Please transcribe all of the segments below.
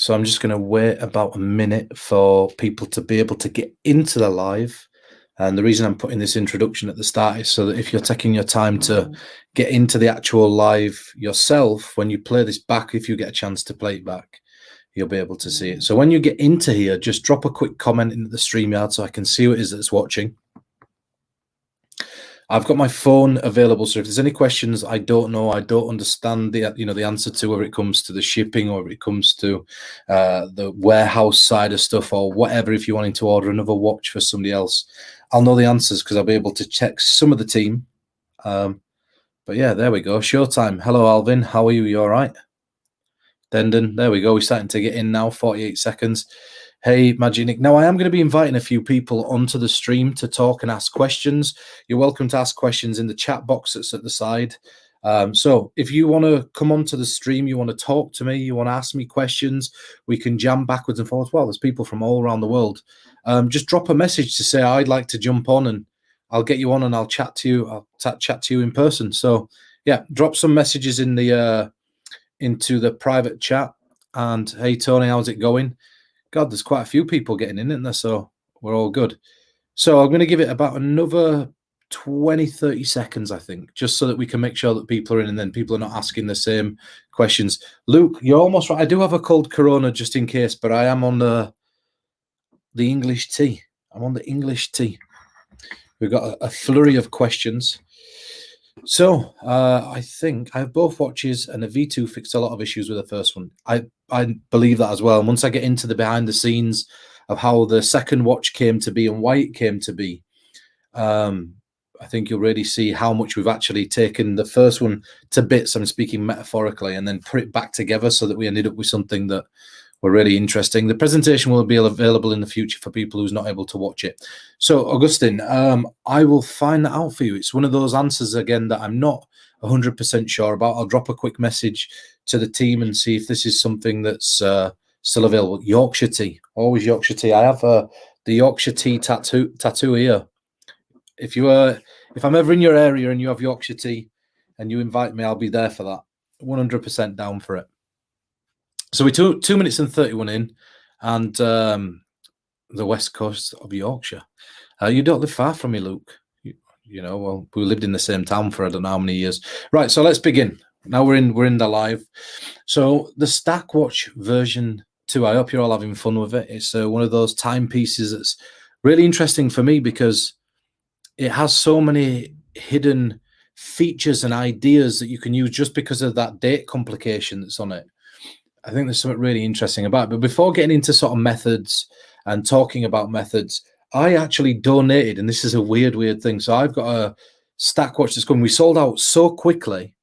So I'm just going to wait about a minute for people to be able to get into the live. And the reason I'm putting this introduction at the start is so that if you're taking your time to get into the actual live yourself, when you play this back, if you get a chance to play it back, you'll be able to see it. So when you get into here, just drop a quick comment into the StreamYard so I can see who it is that's watching. I've got my phone available, so if there's any questions I don't know, I don't understand the answer to, whether it comes to the shipping or if it comes to the warehouse side of stuff or whatever, if you're wanting to order another watch for somebody else, I'll know the answers because I'll be able to check some of the team. But yeah, there we go. Showtime. Hello, Alvin. How are you? You all right? Dendon. There we go. We're starting to get in now. 48 seconds. Hey, Magic Nick. Now, I am going to be inviting a few people onto the stream to talk and ask questions. You're welcome to ask questions in the chat box that's at the side. So if you want to come onto the stream, you want to talk to me, you want to ask me questions, we can jam backwards and forwards. Well, there's people from all around the world. Just drop a message to say, I'd like to jump on, and I'll get you on and I'll chat to you. I'll chat to you in person. So, yeah, drop some messages in the into the private chat. And hey, Tony, how's it going? God, there's quite a few people getting in, isn't there? So we're all good. So I'm going to give it about another 20, 30 seconds, I think, just so that we can make sure that people are in and then people are not asking the same questions. Luke, you're almost right. I do have a cold Corona just in case, but I am on the English tea. I'm on the English tea. We've got a flurry of questions. So I think I have both watches, and the V2 fixed a lot of issues with the first one. I believe that as well. And once I get into the behind the scenes of how the second watch came to be and why it came to be, I think you'll really see how much we've actually taken the first one to bits. I'm speaking metaphorically, and then put it back together so that we ended up with something that were really interesting. The presentation will be available in the future for people who's not able to watch it. So, Augustine, I will find that out for you. It's one of those answers, again, that I'm not 100% sure about. I'll drop a quick message to the team and see if this is something that's still available. Yorkshire tea, always Yorkshire tea. I have the Yorkshire tea tattoo here. If I'm ever in your area and you have Yorkshire tea and you invite me, I'll be there for that. 100% down for it. So we're 2 minutes and 31 in, and the west coast of Yorkshire. You don't live far from me, Luke. You know, well, we lived in the same town for I don't know how many years. Right, so let's begin. Now we're in the live. So the Stackwatch version 2, I hope you're all having fun with it. It's one of those timepieces that's really interesting for me because it has so many hidden features and ideas that you can use just because of that date complication that's on it. I think there's something really interesting about it. But before getting into sort of methods and talking about methods, I actually donated, and this is a weird thing. So I've got a Stackwatch that's coming. We sold out so quickly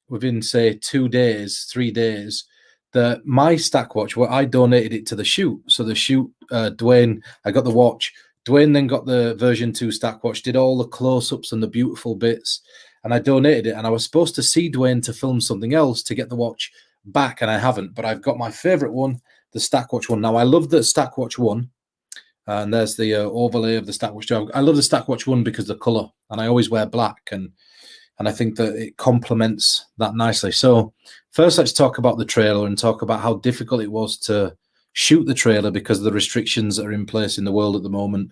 within, say, 2 days, 3 days, that my Stackwatch, where I donated it to the shoot. So the shoot, Dwayne, I got the watch. Dwayne then got the version 2 Stackwatch, did all the close-ups and the beautiful bits, and I donated it. And I was supposed to see Dwayne to film something else to get the watch back, and I haven't, but I've got my favorite one, the Stackwatch 1. Now I love the Stackwatch 1, and there's the overlay of the Stackwatch 2. I love the Stackwatch 1 because of the color, and I always wear black, and I think that it complements that nicely. So first, let's talk about the trailer and talk about how difficult it was to shoot the trailer because of the restrictions that are in place in the world at the moment,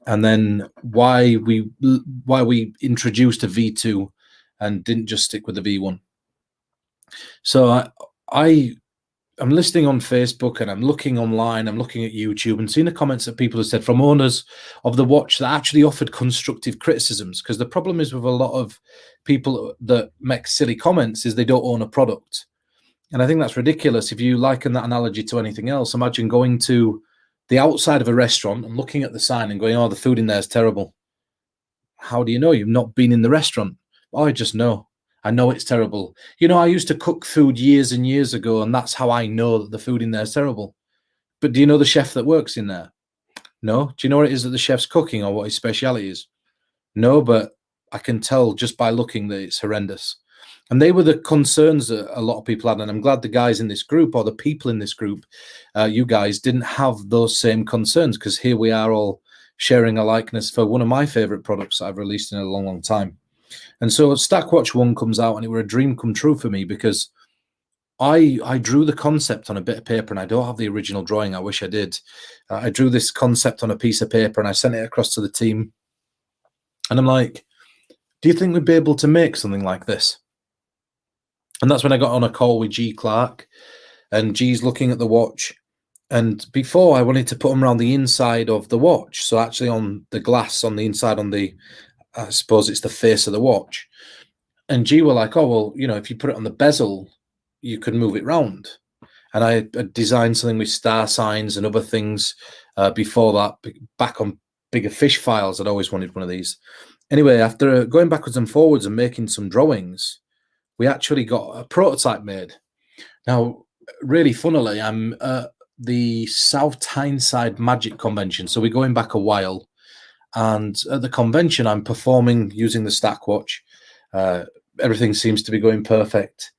and then why we introduced a V2 and didn't just stick with the V1. So I'm listening on Facebook and I'm looking online, I'm looking at YouTube and seeing the comments that people have said from owners of the watch that actually offered constructive criticisms, because the problem is with a lot of people that make silly comments is they don't own a product. And I think that's ridiculous. If you liken that analogy to anything else, imagine going to the outside of a restaurant and looking at the sign and going, oh, the food in there is terrible. How do you know? You've not been in the restaurant. Oh, I just know. I know it's terrible. You know, I used to cook food years and years ago, and that's how I know that the food in there is terrible. But do you know the chef that works in there? No. Do you know what it is that the chef's cooking or what his speciality is? No, but I can tell just by looking that it's horrendous. And they were the concerns that a lot of people had. And I'm glad the guys in this group, or the people in this group, you guys, didn't have those same concerns, because here we are all sharing a likeness for one of my favorite products that I've released in a long, long time. And so Stackwatch 1 comes out, and it were a dream come true for me, because I drew the concept on a bit of paper, and I don't have the original drawing. I wish I did. I drew this concept on a piece of paper, and I sent it across to the team. And I'm like, do you think we'd be able to make something like this? And that's when I got on a call with G Clark, and G's looking at the watch. And before, I wanted to put them around the inside of the watch. So actually on the glass on the inside, on the, I suppose it's the face of the watch. And G were like, oh, well, you know, if you put it on the bezel, you could move it round. And I designed something with star signs and other things before that, back on bigger fish files. I'd always wanted one of these. Anyway, after going backwards and forwards and making some drawings, we actually got a prototype made. Now, really funnily, I'm at the South Tyneside Magic Convention. So we're going back a while. And at the convention, I'm performing using the Stack Watch. Everything seems to be going perfect.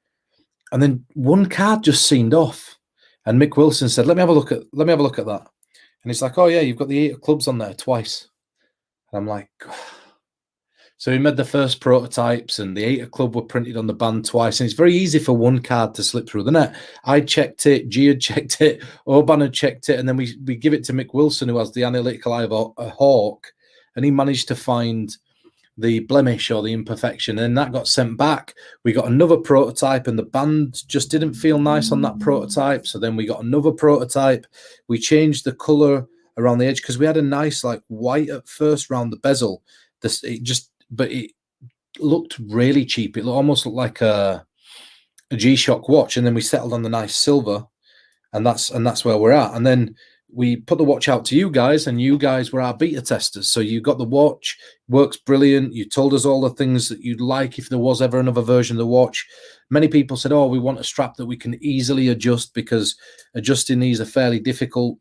And then one card just seemed off. And Mick Wilson said, let me have a look at that. And he's like, oh yeah, you've got the 8 of clubs on there twice. And I'm like, so we made the first prototypes, and the 8 of club were printed on the band twice. And it's very easy for one card to slip through the net. I checked it, G had checked it, Orban had checked it, and then we give it to Mick Wilson, who has the analytical eye of a hawk, and he managed to find the blemish or the imperfection, and that got sent back. We got another prototype, and the band just didn't feel nice on that prototype. So then we got another prototype. We changed the color around the edge because we had a nice like white at first around the bezel. But it looked really cheap. It almost looked like a G-Shock watch, and then we settled on the nice silver, and that's where we're at. And then we put the watch out to you guys, and you guys were our beta testers. So you got the watch, works brilliant. You told us all the things that you'd like if there was ever another version of the watch. Many people said, oh, we want a strap that we can easily adjust, because adjusting these are fairly difficult.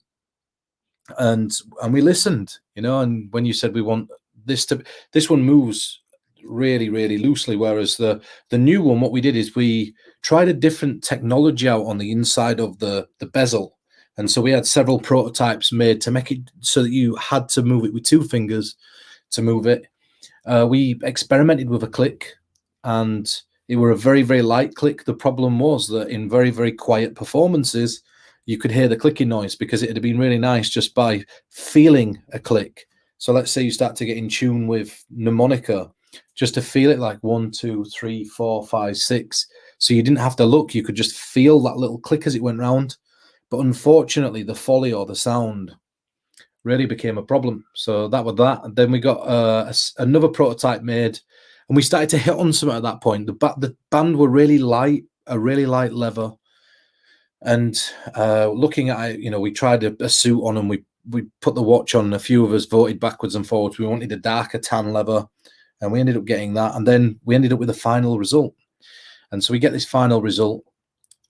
And we listened, you know, and when you said we want this one moves really, really loosely, whereas the new one, what we did is we tried a different technology out on the inside of the bezel. And so we had several prototypes made to make it so that you had to move it with 2 fingers to move it. We experimented with a click, and it were a very, very light click. The problem was that in very, very quiet performances, you could hear the clicking noise, because it had been really nice just by feeling a click. So let's say you start to get in tune with mnemonica, just to feel it like 1, 2, 3, 4, 5, 6. So you didn't have to look. You could just feel that little click as it went round. But unfortunately, the foley or the sound really became a problem. So that was that. And then we got another prototype made, and we started to hit on something at that point. The band were really light, a really light leather. And looking at it, you know, we tried a suit on, and we put the watch on. A few of us voted backwards and forwards. We wanted a darker tan leather, and we ended up getting that. And then we ended up with a final result. And so we get this final result,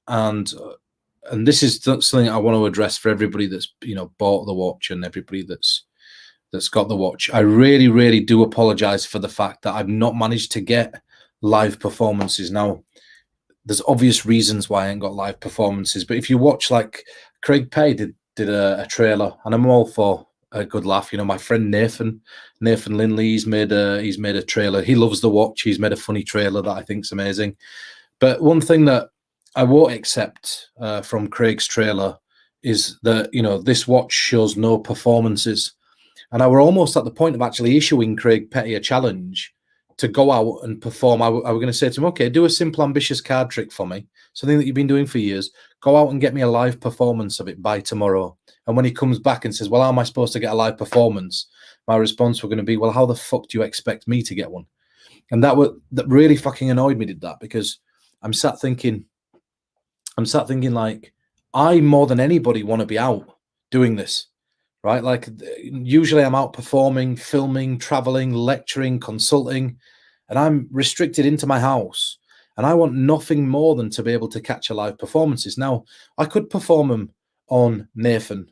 and this is something I want to address for everybody that's, you know, bought the watch, and everybody that's got the watch. I really, really do apologize for the fact that I've not managed to get live performances. Now, there's obvious reasons why I ain't got live performances, but if you watch, like Craig Pay did a trailer, and I'm all for a good laugh. You know, my friend Nathan Lindley, he's made a trailer. He loves the watch. He's made a funny trailer that I think's amazing. But one thing that I won't accept from Craig's trailer is that, you know, this watch shows no performances. And I were almost at the point of actually issuing Craig Petty a challenge to go out and perform. I were going to say to him, okay, do a simple, ambitious card trick for me, something that you've been doing for years. Go out and get me a live performance of it by tomorrow. And when he comes back and says, well, how am I supposed to get a live performance? My response were going to be, well, how the fuck do you expect me to get one? And that really fucking annoyed me, did that, because I'm sat thinking like, I more than anybody want to be out doing this, right? Like, usually I'm out performing, filming, traveling, lecturing, consulting, and I'm restricted into my house, and I want nothing more than to be able to catch a live performances. Now, I could perform them on Nathan,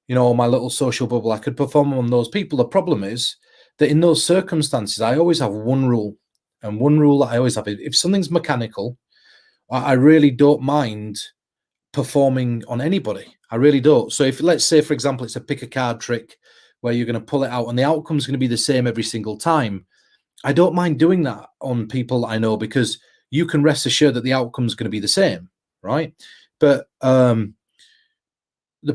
you know, my little social bubble. I could perform them on those people. The problem is that in those circumstances, I always have one rule, and one rule that I always have is, if something's mechanical, I really don't mind performing on anybody. I really don't. So if, let's say, for example, it's a pick a card trick where you're going to pull it out and the outcome's going to be the same every single time, I don't mind doing that on people I know, because you can rest assured that the outcome's going to be the same. right? But the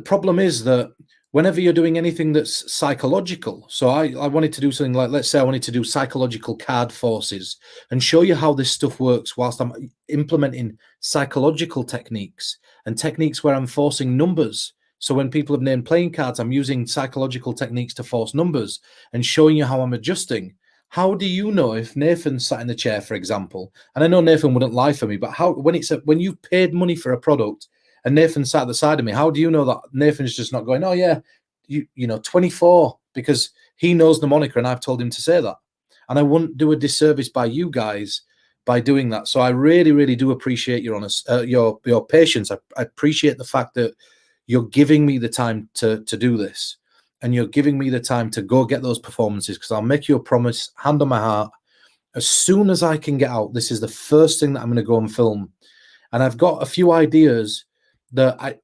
problem is that whenever you're doing anything that's psychological, so I wanted to do something like, let's say I wanted to do psychological card forces and show you how this stuff works whilst I'm implementing psychological techniques and techniques where I'm forcing numbers. So when people have named playing cards, I'm using psychological techniques to force numbers and showing you how I'm adjusting. How do you know if Nathan sat in the chair, for example, and I know Nathan wouldn't lie for me, but how, when you've paid money for a product and Nathan sat at the side of me, how do you know that Nathan's just not going, oh yeah, you know, 24, because he knows the moniker and I've told him to say that. And I wouldn't do a disservice by you guys by doing that. So I really, really do appreciate your your patience. I appreciate the fact that you're giving me the time to do this, and you're giving me the time to go get those performances, because I'll make you a promise, hand on my heart, as soon as I can get out, this is the first thing that I'm going to go and film. And I've got a few ideas that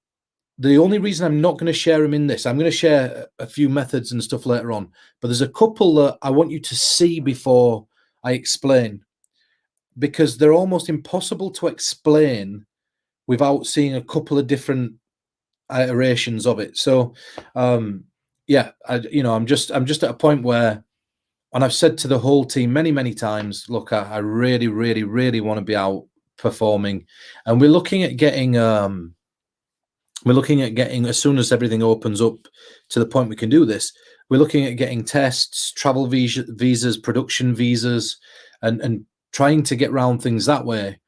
the only reason I'm not going to share them in this, I'm going to share a few methods and stuff later on, but there's a couple that I want you to see before I explain, because they're almost impossible to explain without seeing a couple of different iterations of it. So, yeah, I'm just at a point where, and I've said to the whole team many, many times, look, I really, really, really want to be out performing, and we're looking at getting, as soon as everything opens up to the point we can do this, we're looking at getting tests, travel visas, production visas, and trying to get around things that way.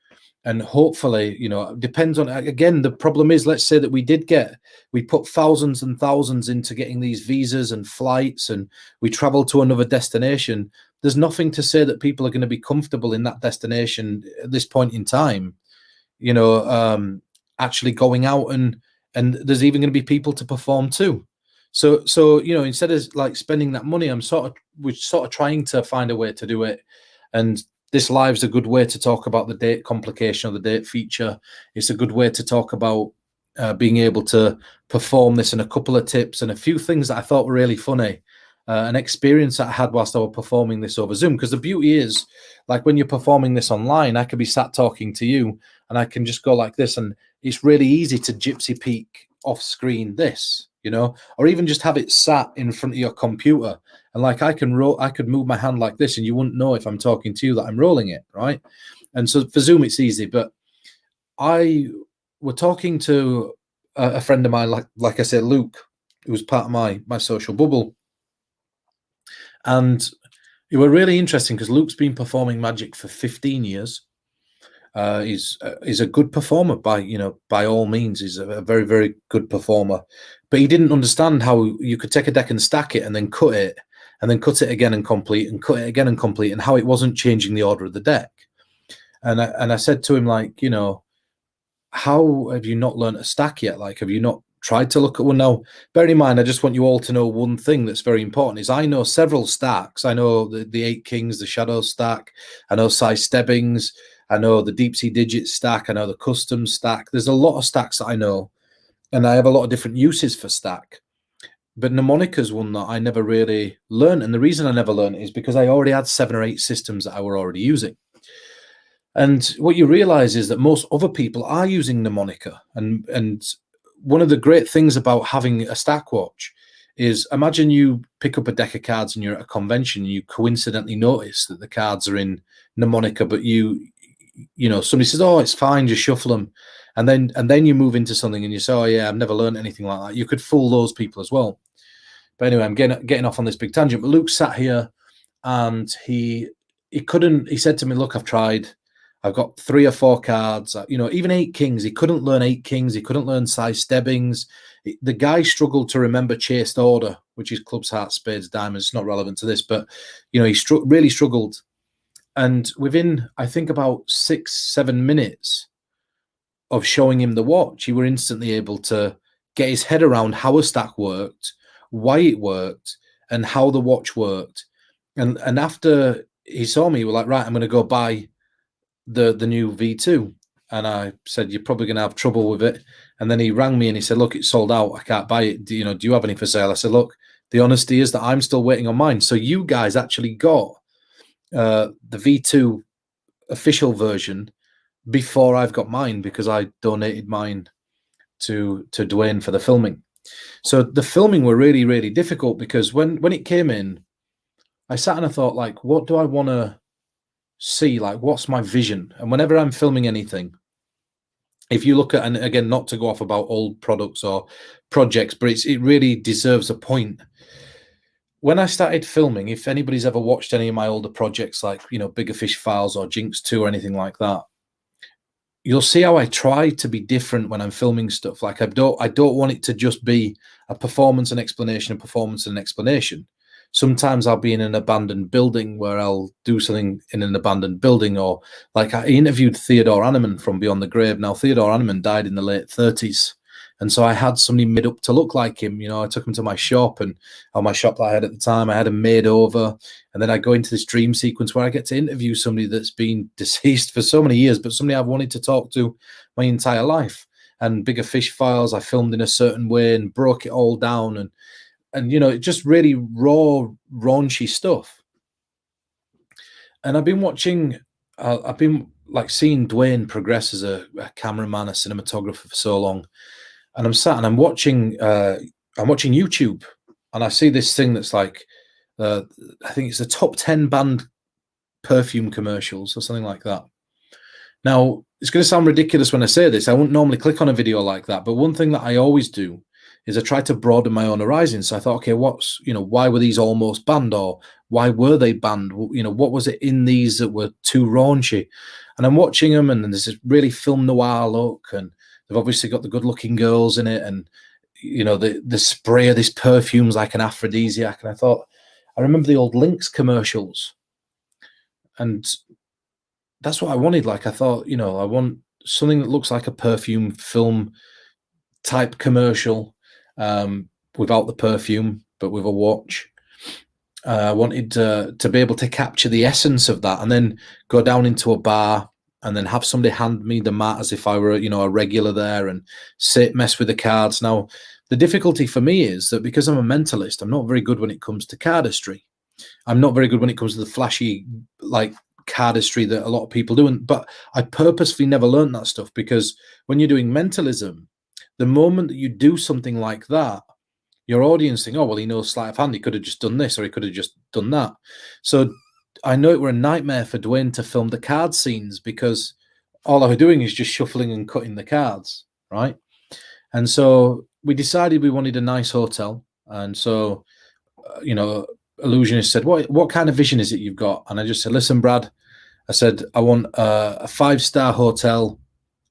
And hopefully, it depends on, again, the problem is, let's say that we put thousands and thousands into getting these visas and flights, and we travel to another destination. There's nothing to say that people are going to be comfortable in that destination at this point in time, actually going out, and there's even going to be people to perform too. So instead of like spending that money, we're sort of trying to find a way to do it. And this live's a good way to talk about the date complication or the date feature. It's a good way to talk about being able to perform this, and a couple of tips and a few things that I thought were really funny. An experience that I had whilst I was performing this over Zoom, because the beauty is, like, when you're performing this online, I could be sat talking to you and I can just go like this, and it's really easy to gypsy peek off screen this, or even just have it sat in front of your computer, and like I could move my hand like this and you wouldn't know if I'm talking to you that I'm rolling it, right? And so for Zoom it's easy. But I were talking to a friend of mine, like I said, Luke, who was part of my social bubble, and it were really interesting because Luke's been performing magic for 15 years. He's a good performer by all means. He's a very, very good performer, but he didn't understand how you could take a deck and stack it and then cut it and then cut it again and complete and cut it again and complete, and how it wasn't changing the order of the deck. And I said to him, like, how have you not learned a stack yet? Like, have you not tried to look at one? Now, bear in mind, I just want you all to know one thing that's very important is I know several stacks. I know the 8 Kings, the Shadow stack. I know size Stebbings. I know the Deep Sea Digits stack. I know the custom stack. There's a lot of stacks that I know, and I have a lot of different uses for stack. But Mnemonica's one that I never really learned. And the reason I never learned is because I already had 7 or 8 systems that I were already using. And what you realize is that most other people are using Mnemonica. And one of the great things about having a stack watch is, imagine you pick up a deck of cards and you're at a convention and you coincidentally notice that the cards are in Mnemonica, but somebody says, oh, it's fine, just shuffle them. And then you move into something and you say, oh yeah, I've never learned anything like that. You could fool those people as well. But anyway, I'm getting off on this big tangent. But Luke sat here and he said to me, look, I've tried. I've got 3 or 4 cards, even 8 Kings. He couldn't learn 8 Kings. He couldn't learn size Stebbings. The guy struggled to remember chased order, which is clubs, hearts, spades, diamonds. It's not relevant to this, but, he really struggled. And within, I think, about 6-7 minutes of showing him the watch, he were instantly able to get his head around how a stack worked, why it worked, and how the watch worked. And after he saw me, he was like, right, I'm going to go buy the new V2. And I said, you're probably going to have trouble with it. And then he rang me and he said, look, it's sold out. I can't buy it. Do you have any for sale? I said, look, the honesty is that I'm still waiting on mine. So you guys actually got the V2 official version before I've got mine, because I donated mine to Dwayne for the filming. So the filming were really, really difficult, because when it came in, I sat and I thought, like, what do I want to see? Like, what's my vision? And whenever I'm filming anything, if you look at, and again, not to go off about old products or projects, but it really deserves a point. When I started filming, if anybody's ever watched any of my older projects, like, you know, Bigger Fish Files or Jinx 2 or anything like that, you'll see how I try to be different when I'm filming stuff. Like, I don't want it to just be a performance and explanation, a performance and explanation. Sometimes I'll be in an abandoned building where I'll do something in an abandoned building, or like I interviewed Theodore Anneman from Beyond the Grave. Now, Theodore Anneman died in the late 30s. And so I had somebody made up to look like him. You know, I took him to my shop, and on my shop that I had at the time, I had him made over. And then I go into this dream sequence where I get to interview somebody that's been deceased for so many years, but somebody I've wanted to talk to my entire life. And Bigger Fish Files, I filmed in a certain way and broke it all down. And you know, it just really raw, raunchy stuff. And I've been watching, I've been like seeing Dwayne progress as a cameraman, a cinematographer for so long. And I'm sat and I'm watching YouTube, and I see this thing that's like, I think it's the top 10 banned perfume commercials or something like that. Now, it's going to sound ridiculous when I say this. I wouldn't normally click on a video like that, but one thing that I always do is I try to broaden my own horizons. So I thought, okay, why were these almost banned, or why were they banned? You know, what was it in these that were too raunchy? And I'm watching them, and there's this really film noir look, and they've obviously got the good-looking girls in it, and you know, the spray of this perfume's like an aphrodisiac. And I thought, I remember the old Lynx commercials, and that's what I wanted. Like, I thought, you know, I want something that looks like a perfume film type commercial, without the perfume, but with a watch. I wanted to be able to capture the essence of that, and then go down into a bar and then have somebody hand me the mat as if I were, you know, a regular there, and sit, mess with the cards. Now, the difficulty for me is that because I'm a mentalist, I'm not very good when it comes to cardistry. I'm not very good when it comes to the flashy, like, cardistry that a lot of people do. But I purposefully never learned that stuff, because when you're doing mentalism, the moment that you do something like that, your audience think, oh, well, he knows sleight of hand. He could have just done this, or he could have just done that. So I know it were a nightmare for Dwayne to film the card scenes, because all I was doing is just shuffling and cutting the cards, right? And so we decided we wanted a nice hotel. And so, you know, Illusionist said, what kind of vision is it you've got? And I just said, listen, Brad, I said, I want a 5-star hotel.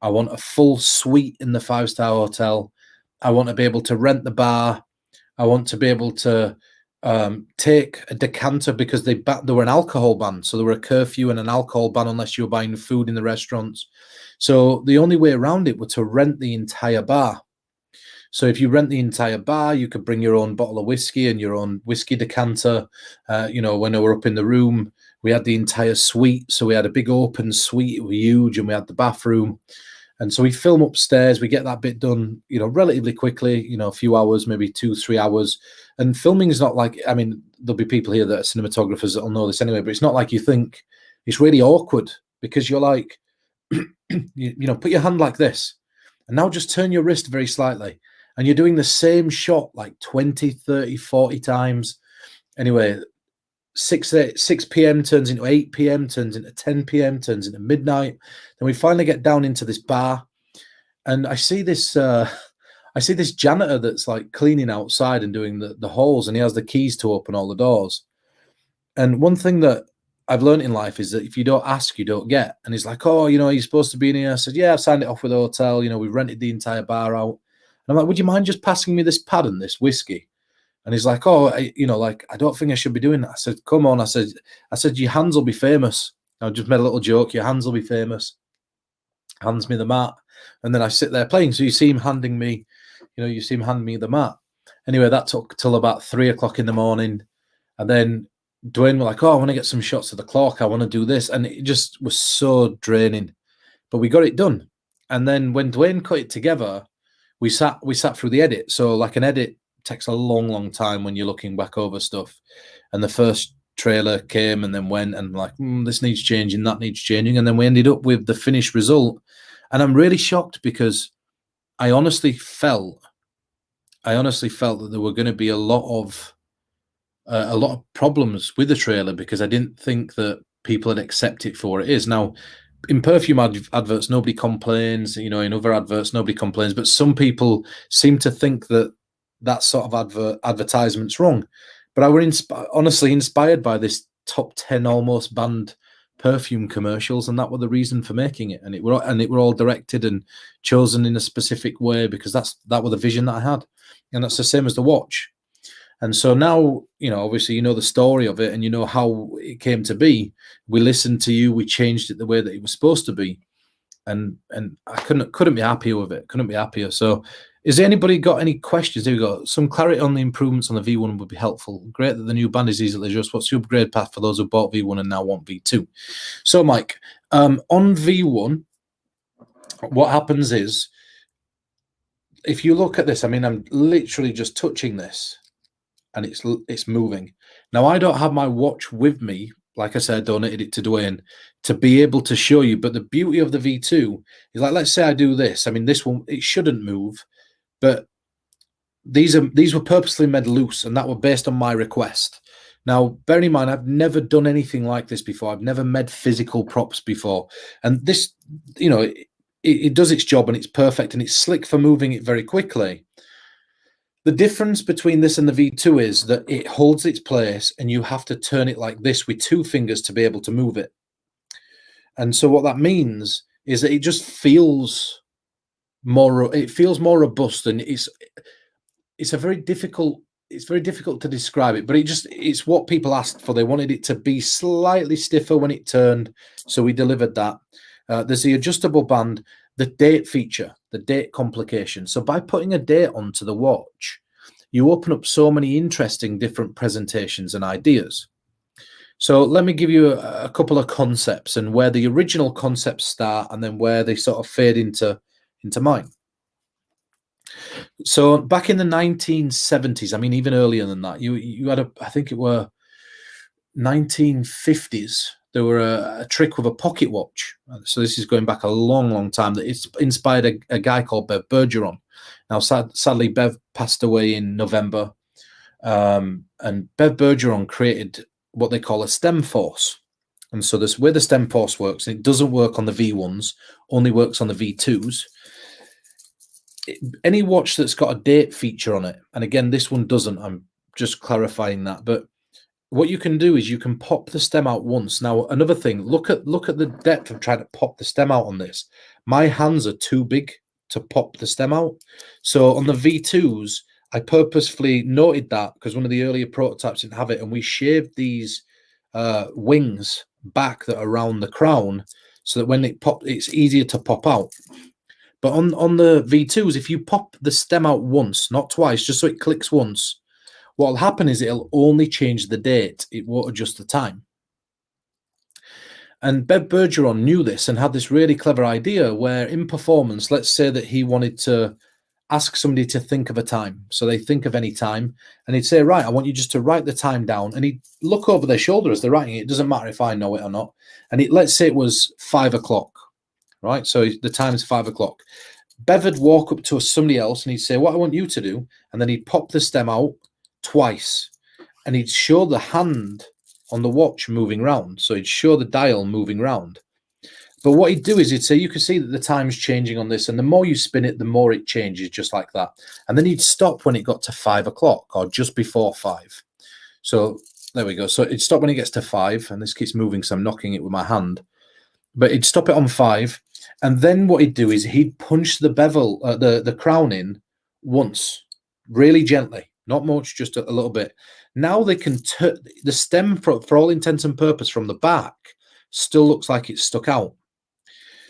I want a full suite in the 5-star hotel. I want to be able to rent the bar. I want to be able to take a decanter, because they were an alcohol ban. So there were a curfew and an alcohol ban unless you were buying food in the restaurants. So the only way around it was to rent the entire bar. So if you rent the entire bar, you could bring your own bottle of whiskey and your own whiskey decanter. You know, when we were up in the room, we had the entire suite. So we had a big open suite. It was huge, and we had the bathroom. And so we film upstairs. We get that bit done, you know, relatively quickly, you know, a few hours, maybe 2-3 hours. And filming is not like, I mean, there'll be people here that are cinematographers that'll know this anyway, but it's not like you think. It's really awkward, because you're like, you know, put your hand like this, and now just turn your wrist very slightly. And you're doing the same shot like 20, 30, 40 times. Anyway, 6 p.m. turns into 8 p.m., turns into 10 p.m., turns into midnight. Then we finally get down into this bar, and I see this janitor that's like cleaning outside and doing the halls, and he has the keys to open all the doors. And one thing that I've learned in life is that if you don't ask, you don't get. And he's like, oh, you know, you're supposed to be in here. I said, yeah, I've signed it off with the hotel. You know, we rented the entire bar out. And I'm like, would you mind just passing me this pad and this whiskey? And he's like, oh, you know, like, I don't think I should be doing that. I said, come on. I said, your hands will be famous. I just made a little joke. Your hands will be famous. Hands me the mat. And then I sit there playing. So you see him handing me, you know, you see him hand me the mat. Anyway, that took till about 3 o'clock in the morning. And then Dwayne was like, oh, I want to get some shots of the clock. I want to do this. And it just was so draining. But we got it done. And then when Dwayne cut it together, we sat through the edit. So like an edit takes a long, long time when you're looking back over stuff. And the first trailer came and then went, and like, this needs changing, that needs changing. And then we ended up with the finished result. And I'm really shocked because I honestly felt that there were going to be a lot of problems with the trailer, because I didn't think that people would accept it for what it is. Now, in perfume adverts, nobody complains. In other adverts, nobody complains. But some people seem to think that that sort of advertisement's wrong. But I were honestly inspired by this top 10 almost banned perfume commercials, and that were the reason for making it. And it were all directed and chosen in a specific way, because that was the vision that I had. And that's the same as the watch. And so now, obviously, the story of it, and you know how it came to be. We listened to you, we changed it the way that it was supposed to be. And I couldn't be happier with it. Couldn't be happier. So is anybody got any questions? There we go. Some clarity on the improvements on the V1 would be helpful. Great that the new band is easily adjust. What's the upgrade path for those who bought V1 and now want V2? So, Mike, on V1, what happens is, if you look at this, I mean, I'm literally just touching this, and it's moving. Now, I don't have my watch with me. Like I said, I donated it to Dwayne to be able to show you. But the beauty of the V2 is, like, let's say I do this. I mean, this one, it shouldn't move, but these were purposely made loose, and that were based on my request. Now, bearing in mind, I've never done anything like this before. I've never made physical props before. And this, it does its job, and it's perfect, and it's slick for moving it very quickly. The difference between this and the V2 is that it holds its place, and you have to turn it like this with 2 fingers to be able to move it. And so what that means is that it just feels more robust, and it's very difficult to describe it, but it's what people asked for. They wanted it to be slightly stiffer when it turned, so we delivered that. There's the adjustable band, the date feature, the date complication. So by putting a date onto the watch, you open up so many interesting different presentations and ideas. So let me give you a couple of concepts, and where the original concepts start, and then where they sort of fade into mine. So back in the 1970s, I mean, even earlier than that, you had I think it were 1950s. There were a trick with a pocket watch. So this is going back a long, long time. That it's inspired a guy called Bev Bergeron. Now, sadly, Bev passed away in November. And Bev Bergeron created what they call a stem force. And so this where the stem force works, and it doesn't work on the V1s, only works on the V2s. Any watch that's got a date feature on it, and again, this one doesn't. I'm just clarifying that, but what you can do is you can pop the stem out once. Now, another thing, look at the depth of trying to pop the stem out on this. My hands are too big to pop the stem out. So on the V2s, I purposefully noted that, because one of the earlier prototypes didn't have it, and we shaved these wings back that are around the crown, so that when it pops, it's easier to pop out. But on the V2s, if you pop the stem out once, not twice, just so it clicks once, what will happen is it'll only change the date. It won't adjust the time. And Bev Bergeron knew this and had this really clever idea where, in performance, let's say that he wanted to ask somebody to think of a time. So they think of any time, and he'd say, right, I want you just to write the time down. And he'd look over their shoulder as they're writing it. It doesn't matter if I know it or not. And let's say it was 5 o'clock, right? So the time is 5 o'clock. Bev would walk up to somebody else and he'd say, what I want you to do. And then he'd pop the stem out twice, and he'd show the hand on the watch moving round. So he'd show the dial moving round. But what he'd do is he'd say, you can see that the time's changing on this, and the more you spin it, the more it changes, just like that. And then he'd stop when it got to 5 o'clock, or just before 5. So there we go. So it'd stop when it gets to 5, and this keeps moving, so I'm knocking it with my hand. But he'd stop it on 5, and then what he'd do is he'd punch the bevel, the crown in once, really gently. Not much, just a little bit. Now they can turn the stem, for all intents and purpose, from the back still looks like it's stuck out.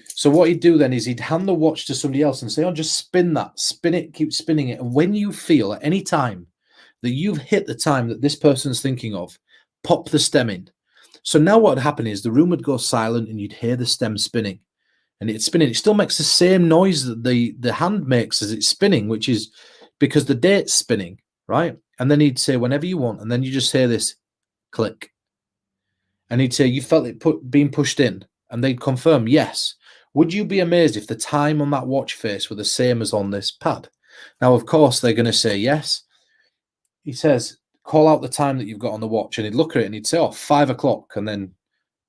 So what he'd do then is he'd hand the watch to somebody else and say, oh, just spin that, spin it, keep spinning it. And when you feel at any time that you've hit the time that this person's thinking of, pop the stem in. So now what would happen is the room would go silent, and you'd hear the stem spinning. And it's spinning. It still makes the same noise that the hand makes as it's spinning, which is because the date's spinning. Right? And then he'd say, whenever you want, and then you just hear this click, And he'd say, you felt it being pushed in? And they'd confirm, yes. Would you be amazed if the time on that watch face were the same as on this pad? Now, of course, they're going to say yes. He says, call out the time that you've got on the watch. And he'd look at it and he'd say, oh, 5 o'clock. And then,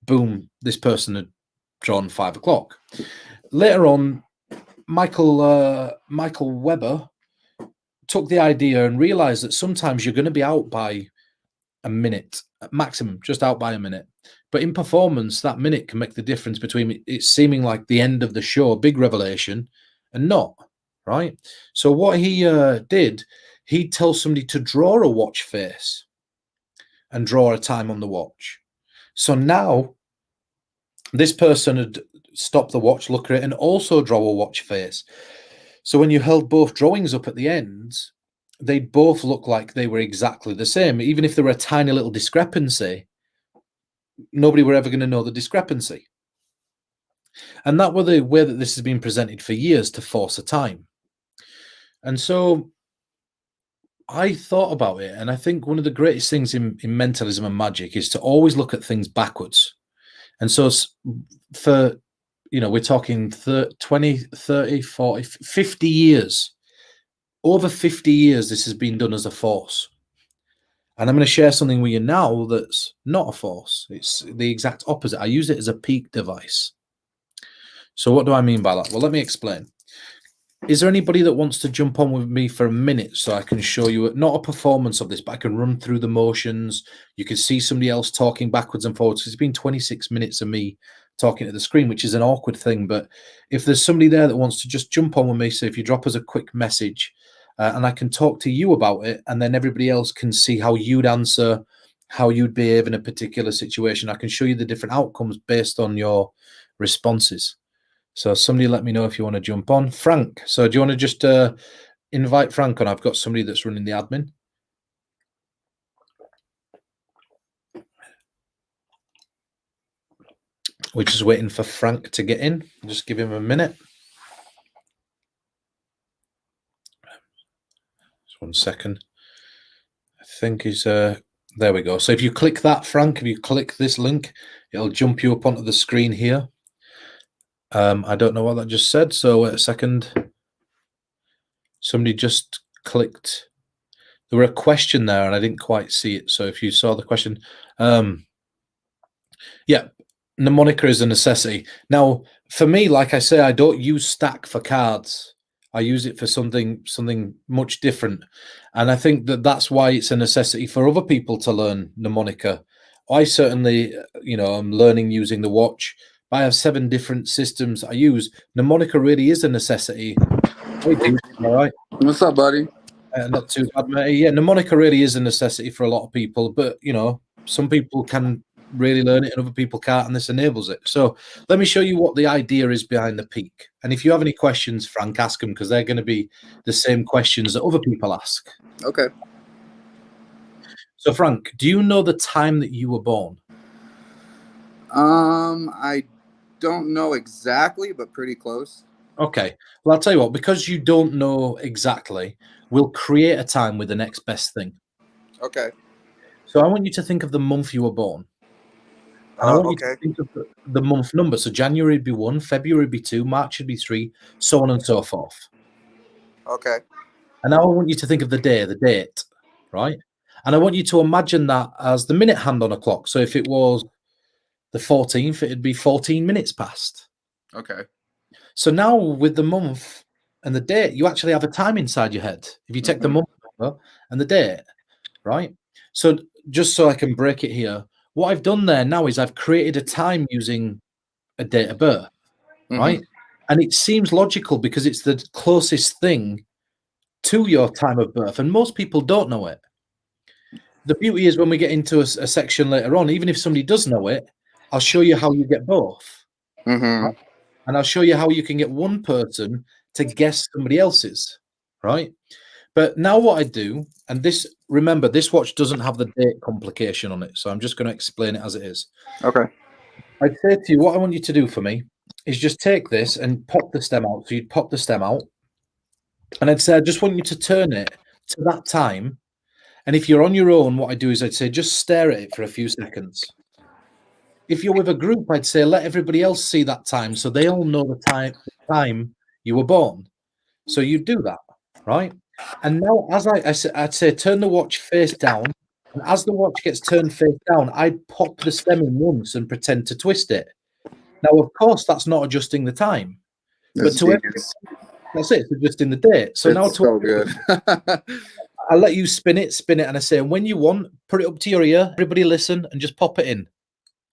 boom, this person had drawn 5 o'clock. Later on, Michael Weber took the idea and realized that sometimes you're going to be out by a minute, maximum, just out by a minute. But in performance, that minute can make the difference between it seeming like the end of the show, big revelation, and not, right? So what he did, he'd tell somebody to draw a watch face and draw a time on the watch. So now this person had stopped the watch, look at it, and also draw a watch face. So when you held both drawings up at the end, they'd both look like they were exactly the same. Even if there were a tiny little discrepancy, nobody were ever going to know the discrepancy. And that was the way that this has been presented for years to force a time. And so I thought about it, and I think one of the greatest things in mentalism and magic is to always look at things backwards. And so for, we're talking 20, 30, 40, 50 years. Over 50 years, this has been done as a force. And I'm going to share something with you now that's not a force. It's the exact opposite. I use it as a peak device. So what do I mean by that? Well, let me explain. Is there anybody that wants to jump on with me for a minute so I can show you, not a performance of this, but I can run through the motions. You can see somebody else talking backwards and forwards. It's been 26 minutes of me talking to the screen, which is an awkward thing. But if there's somebody there that wants to just jump on with me, so if you drop us a quick message, and I can talk to you about it, and then everybody else can see how you'd answer, how you'd behave in a particular situation. I can show you the different outcomes based on your responses. So somebody let me know if you want to jump on. Frank, so do you want to just invite Frank on? I've got somebody that's running the admin. We're just waiting for Frank to get in. Just give him a minute. Just 1 second. I think he's there we go. So if you click that, Frank, if you click this link, it'll jump you up onto the screen here. I don't know what that just said, so wait a second. Somebody just clicked. There were a question there and I didn't quite see it. So if you saw the question, yeah, mnemonica is a necessity. Now, for me, like I say, I don't use stack for cards. I use it for something much different. And I think that that's why it's a necessity for other people to learn mnemonica. I certainly, I'm learning using the watch. I have 7 different systems I use. Mnemonica really is a necessity. Hey, dude, all right. What's up, buddy? Not too bad, mate. Yeah, mnemonica really is a necessity for a lot of people, but some people can really learn it and other people can't, and this enables it. So let me show you what the idea is behind the peak. And if you have any questions, Frank, ask them, because they're going to be the same questions that other people ask. Okay. So Frank, do you know the time that you were born? I don't know exactly, but pretty close. Okay. Well, I'll tell you what, because you don't know exactly, we'll create a time with the next best thing. Okay. So I want you to think of the month you were born. And I want you to think of the month number. So January would be 1, February would be 2, March would be 3, so on and so forth. Okay. And now I want you to think of the day, the date, right? And I want you to imagine that as the minute hand on a clock. So if it was the 14th, it'd be 14 minutes past. Okay. So now with the month and the date, you actually have a time inside your head. If you take the month number and the date, right? So just so I can break it here, what I've done there now is I've created a time using a date of birth, right? And it seems logical because it's the closest thing to your time of birth, and most people don't know it. The beauty is when we get into a section later on, even if somebody does know it, I'll show you how you get both. Right? And I'll show you how you can get one person to guess somebody else's, right? But now what I do, and this, remember, this watch doesn't have the date complication on it, so I'm just going to explain it as it is. Okay. I'd say to you, what I want you to do for me is just take this and pop the stem out. So you'd pop the stem out, and I'd say, I just want you to turn it to that time. And if you're on your own, what I do is I'd say, just stare at it for a few seconds. If you're with a group, I'd say let everybody else see that time so they all know the time you were born. So you do that, right? And now, as I'd say, turn the watch face down. And as the watch gets turned face down, I'd pop the stem in once and pretend to twist it. Now, of course, that's not adjusting the time, That's but genius. that's it. It's adjusting the date. So now It's so good. I let you spin it, and I say, when you want, put it up to your ear. Everybody listen and just pop it in,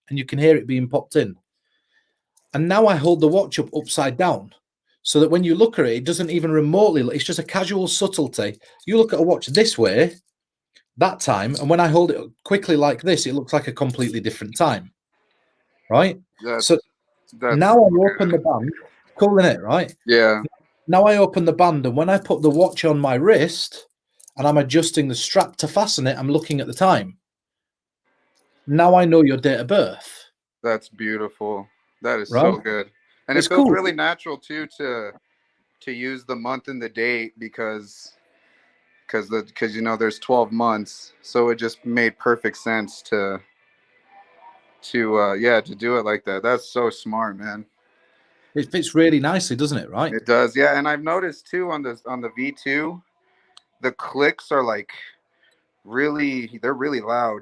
and you can hear it being popped in. And now I hold the watch up upside down, so that when you look at it, it doesn't even remotely. It's just a casual subtlety. You look at a watch this way, that time, and when I hold it quickly like this, it looks like a completely different time, right? That's So now I so open the band, cool in it, right? Yeah. Now I open the band, and when I put the watch on my wrist and I'm adjusting the strap to fasten it, I'm looking at the time. Now I know your date of birth. That's beautiful. That is Right? so good. And It's it feels cool. really natural too to use the month and the date because you know there's 12 months. So it just made perfect sense to do it like that. That's so smart, man. It fits really nicely, doesn't it? Right? It does. Yeah, and I've noticed too on the V2, the clicks are like they're really loud.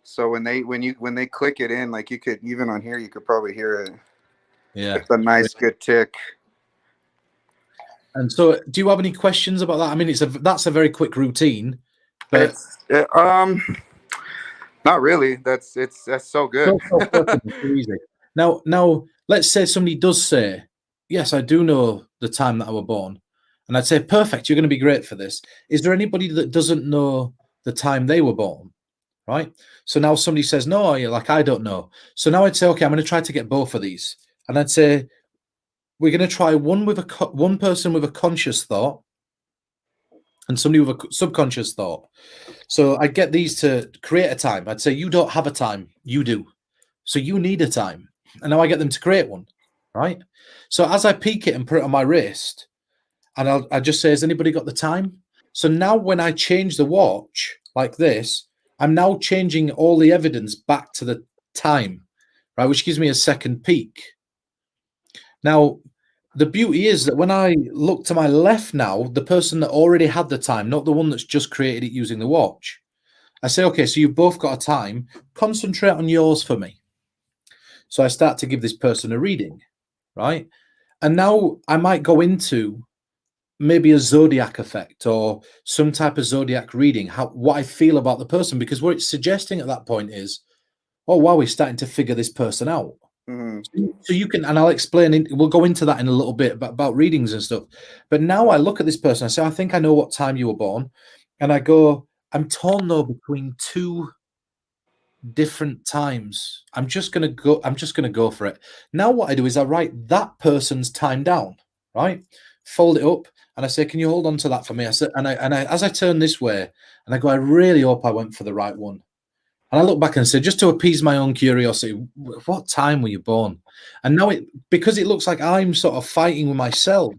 So when they click it in, like you could even on here, you could probably hear it. Yeah. It's a nice good tick. And so, do you have any questions about that? I mean, that's a very quick routine, but not really. That's so good. so easy. Now, let's say somebody does say, "Yes, I do know the time that I was born," and I'd say, "Perfect, you're going to be great for this." Is there anybody that doesn't know the time they were born? Right. So now somebody says, "No, you're like I don't know." So now I'd say, "Okay, I'm going to try to get both of these," and I'd say, we're going to try one person with a conscious thought and somebody with a subconscious thought. So I get these to create a time. I'd say, you don't have a time, you do. So you need a time. And now I get them to create one, right? So as I peek it and put it on my wrist, and I just say, has anybody got the time? So now when I change the watch like this, I'm now changing all the evidence back to the time, right? Which gives me a second peek. Now, the beauty is that when I look to my left now, the person that already had the time, not the one that's just created it using the watch, I say, okay, so you've both got a time. Concentrate on yours for me. So I start to give this person a reading, right? And now I might go into maybe a zodiac effect or some type of zodiac reading, what I feel about the person, because what it's suggesting at that point is, oh, wow, we're starting to figure this person out. So you can, and I'll explain, we'll go into that in a little bit about readings and stuff. But now I look at this person, I say, I think I know what time you were born. And I go, I'm torn though between two different times. I'm just going to go for it. Now what I do is I write that person's time down, right? Fold it up and I say, can you hold on to that for me? I said, and I as I turn this way and I go, I really hope I went for the right one. And I look back and say, just to appease my own curiosity, what time were you born? And now because it looks like I'm sort of fighting with myself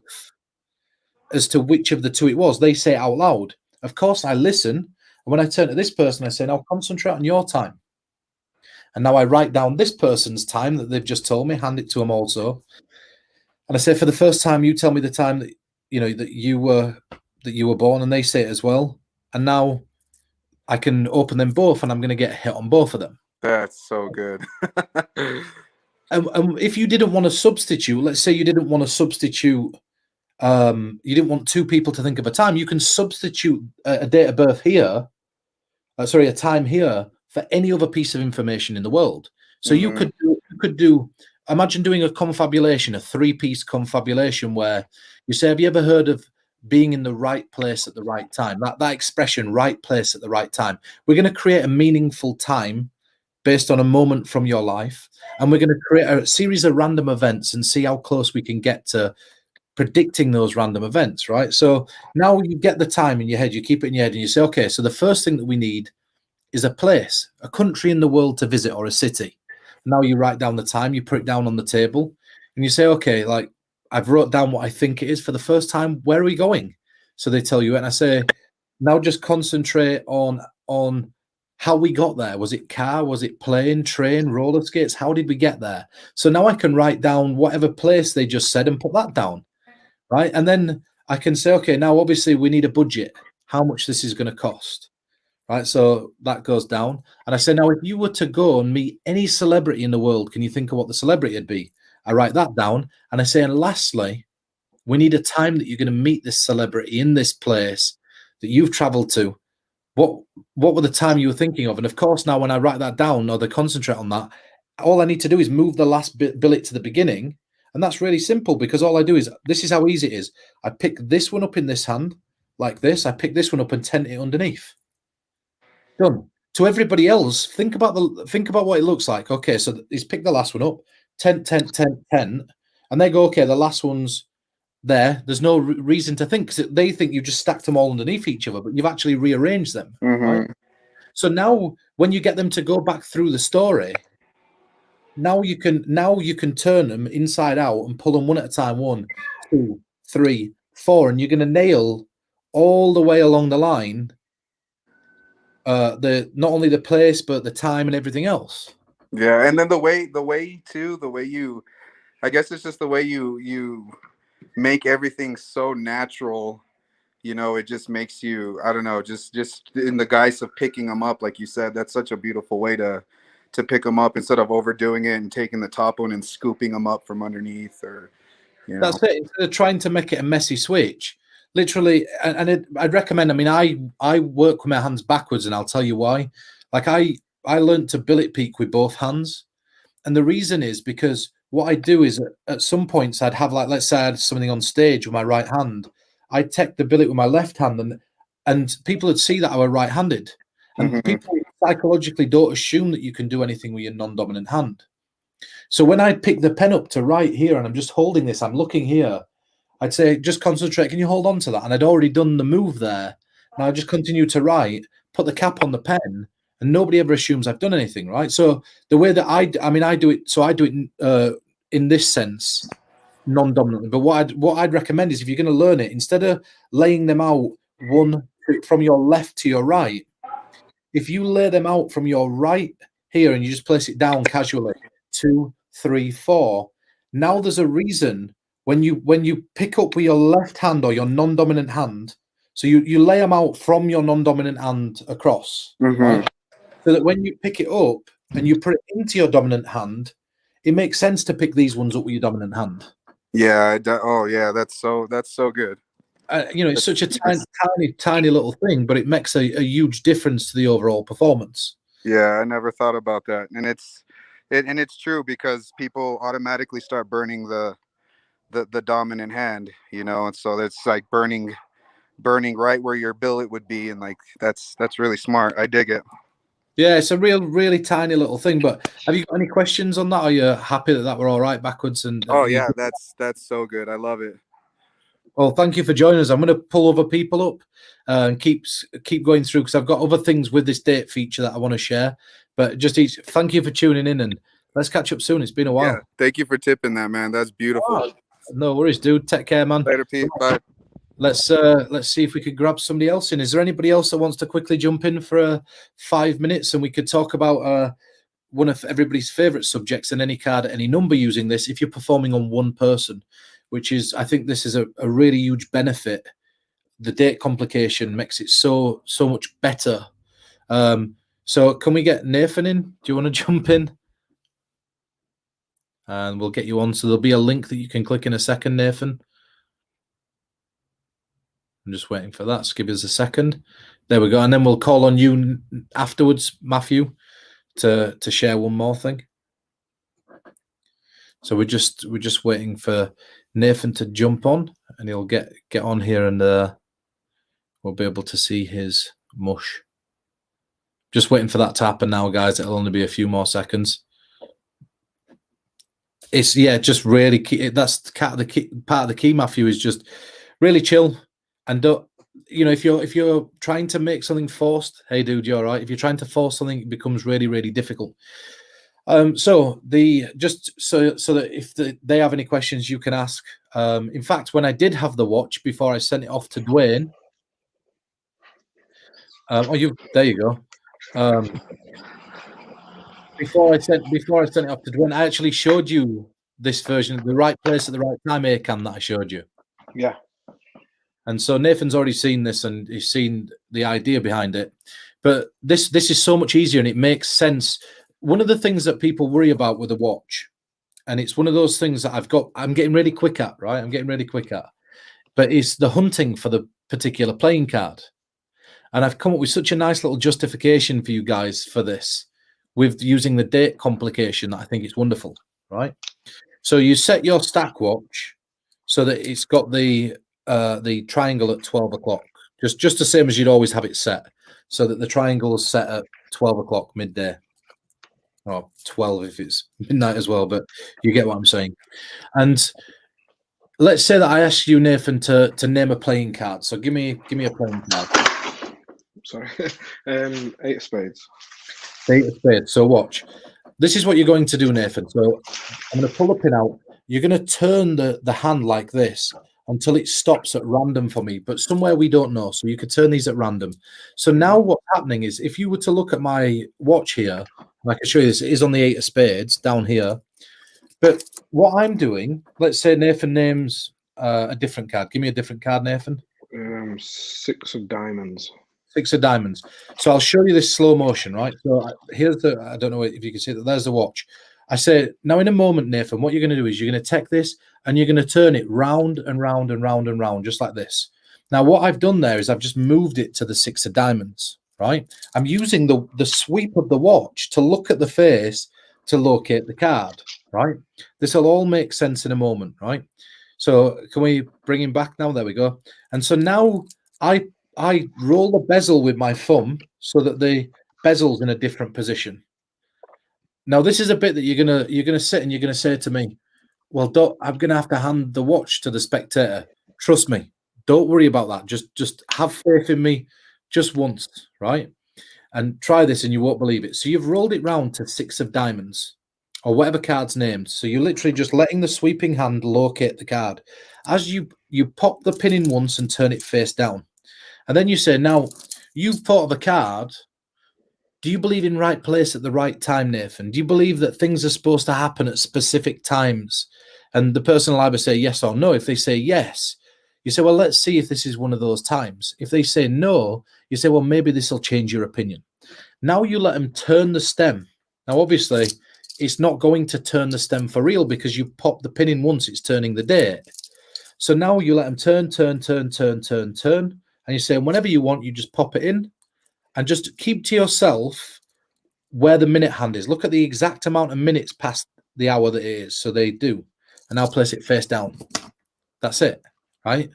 as to which of the two it was, they say it out loud. Of course, I listen. And when I turn to this person, I say, now concentrate on your time. And now I write down this person's time that they've just told me, hand it to them also. And I say, for the first time, you tell me the time that that you were born, and they say it as well. And now I can open them both, and I'm going to get a hit on both of them. That's so good. And if you didn't want to substitute, let's say you didn't want to substitute, you didn't want two people to think of a time, you can substitute a date of birth here, a time here for any other piece of information in the world. So you could do, imagine doing a confabulation, a 3-piece confabulation where you say, have you ever heard of being in the right place at the right time? That expression, right place at the right time. We're going to create a meaningful time based on a moment from your life, and we're going to create a series of random events and see how close we can get to predicting those random events, right? So now you get the time in your head, you keep it in your head, and you say, okay, so the first thing that we need is a place, a country in the world to visit, or a city. Now you write down the time, you put it down on the table, and you say, okay, like I've wrote down what I think it is for the first time. Where are we going? So they tell you, and I say, now just concentrate on how we got there. Was it car? Was it plane, train, roller skates? How did we get there? So now I can write down whatever place they just said and put that down, right? And then I can say, okay, now obviously we need a budget, how much this is going to cost, right? So that goes down. And I say, now if you were to go and meet any celebrity in the world, can you think of what the celebrity would be? I write that down. And I say, and lastly, we need a time that you're going to meet this celebrity in this place that you've traveled to. What were the time you were thinking of? And of course, now when I write that down or they concentrate on that, all I need to do is move the last billet to the beginning. And that's really simple because all I do is, this is how easy it is. I pick this one up in this hand like this. I pick this one up and tent it underneath. Done. To everybody else, think about what it looks like. Okay, so he's picked the last one up, tent, and they go, okay, the last one's there. There's no reason to think, because they think you just stacked them all underneath each other, but you've actually rearranged them. Right? So now when you get them to go back through the story, now you can turn them inside out and pull them one at a time, 1, 2, 3, 4, and you're going to nail all the way along the line the not only the place but the time and everything else. Yeah, and then the way you, I guess it's just the way you make everything so natural. You know, it just makes you, I don't know, just in the guise of picking them up, like you said, that's such a beautiful way to pick them up instead of overdoing it and taking the top one and scooping them up from underneath, or That's it. Instead of trying to make it a messy switch, literally, I'd recommend. I mean, I work with my hands backwards, and I'll tell you why. Like I learned to billet peak with both hands, and the reason is because what I do is at some points I'd have, like, let's say I had something on stage with my right hand, I'd take the billet with my left hand, and people would see that I were right-handed, and people psychologically don't assume that you can do anything with your non-dominant hand. So when I pick the pen up to write here and I'm just holding this, I'm looking here, I'd say, just concentrate. Can you hold on to that? And I'd already done the move there. Now I just continue to write, put the cap on the pen, and nobody ever assumes I've done anything, right? So the way that I do it, so I do it in this sense, non-dominantly. But what I'd recommend is, if you're going to learn it, instead of laying them out one from your left to your right, if you lay them out from your right here and you just place it down casually, 2, 3, 4. Now there's a reason when you pick up with your left hand or your non-dominant hand, so you lay them out from your non-dominant hand across, right? So that when you pick it up and you put it into your dominant hand, it makes sense to pick these ones up with your dominant hand. Yeah. Oh yeah, that's so good. You know, it's such a tiny little thing, but it makes a huge difference to the overall performance. Yeah, I never thought about that, and it's true, because people automatically start burning the dominant hand, you know, and so it's like burning right where your billet would be, and like that's really smart. I dig it. Yeah, it's a really tiny little thing. But have you got any questions on that? Are you happy that we're all right backwards? And oh yeah, that's so good. I love it. Well, thank you for joining us. I'm going to pull other people up and keep going through, because I've got other things with this date feature that I want to share. But thank you for tuning in, and let's catch up soon. It's been a while. Yeah, thank you for tipping that, man. That's beautiful. Oh, no worries, dude. Take care, man. Later, Pete. Bye. Let's see if we could grab somebody else in. Is there anybody else that wants to quickly jump in for 5 minutes, and we could talk about one of everybody's favorite subjects, and any card at any number using this if you're performing on one person, which is, I think this is a really huge benefit. The date complication makes it so much better. So can we get Nathan in? Do you want to jump in? And we'll get you on. So there'll be a link that you can click in a second, Nathan. I'm just waiting for that. So give us a second. There we go. And then we'll call on you afterwards, Matthew, to share one more thing. So we're just waiting for Nathan to jump on, and he'll get on here, and we'll be able to see his mush. Just waiting for that to happen now, guys. It'll only be a few more seconds. It's just really key. That's part of the key, Matthew, is just really chill, and don't, you know, if you're trying to make something forced, hey dude, you're all right. If you're trying to force something, it becomes really difficult. So that if they have any questions, you can ask. In fact, when I did have the watch before I sent it off to Dwayne, there you go. Before I sent it off to Dwayne, I actually showed you this version, the right place at the right time ACAM that I showed you. Yeah. And so Nathan's already seen this and he's seen the idea behind it. But this is so much easier and it makes sense. One of the things that people worry about with a watch, and it's one of those things that I'm getting really quick at, right? I'm getting really quick at, but it's the hunting for the particular playing card. And I've come up with such a nice little justification for you guys for this with using the date complication that I think it's wonderful, right? So you set your stack watch so that it's got the triangle at 12 o'clock, just the same as you'd always have it set, so that the triangle is set at 12 o'clock midday, or 12 if it's midnight as well, but you get what I'm saying. And let's say that I asked you, Nathan, to name a playing card. So give me a playing card. Sorry. 8 of spades. 8 of spades. So watch. This is what you're going to do, Nathan. So I'm going to pull the pin out. You're going to turn the hand like this until it stops at random for me, but somewhere we don't know. So you could turn these at random. So now what's happening is, if you were to look at my watch here, and I can show you this, it is on the 8 of spades down here. But what I'm doing, let's say Nathan names a different card. Give me a different card, Nathan. 6 of diamonds. 6 of diamonds. So I'll show you this slow motion, right? So here's I don't know if you can see that. There's the watch. I say, now in a moment, Nathan, what you're going to do is you're going to take this and you're going to turn it round and round and round and round, just like this. Now, what I've done there is I've just moved it to the 6 of diamonds, right? I'm using the sweep of the watch to look at the face to locate the card, right? This will all make sense in a moment, right? So can we bring him back now? There we go. And so now I roll the bezel with my thumb so that the bezel's in a different position. Now, this is a bit that you're gonna sit and you're gonna say to me, well, I'm gonna have to hand the watch to the spectator. Trust me, don't worry about that. Just have faith in me just once, right? And try this and you won't believe it. So you've rolled it round to 6 of diamonds or whatever card's named. So you're literally just letting the sweeping hand locate the card. As you pop the pin in once and turn it face down. And then you say, now, you've thought of a card. Do you believe in right place at the right time, Nathan? Do you believe that things are supposed to happen at specific times? And the person will either say yes or no. If they say yes, you say, well, let's see if this is one of those times. If they say no, you say, well, maybe this will change your opinion. Now you let them turn the stem. Now, obviously, it's not going to turn the stem for real because you pop the pin in once, it's turning the date. So now you let them turn. And you say, whenever you want, you just pop it in and just keep to yourself where the minute hand is. Look at the exact amount of minutes past the hour that it is. So they do. And now place it face down. That's it, right?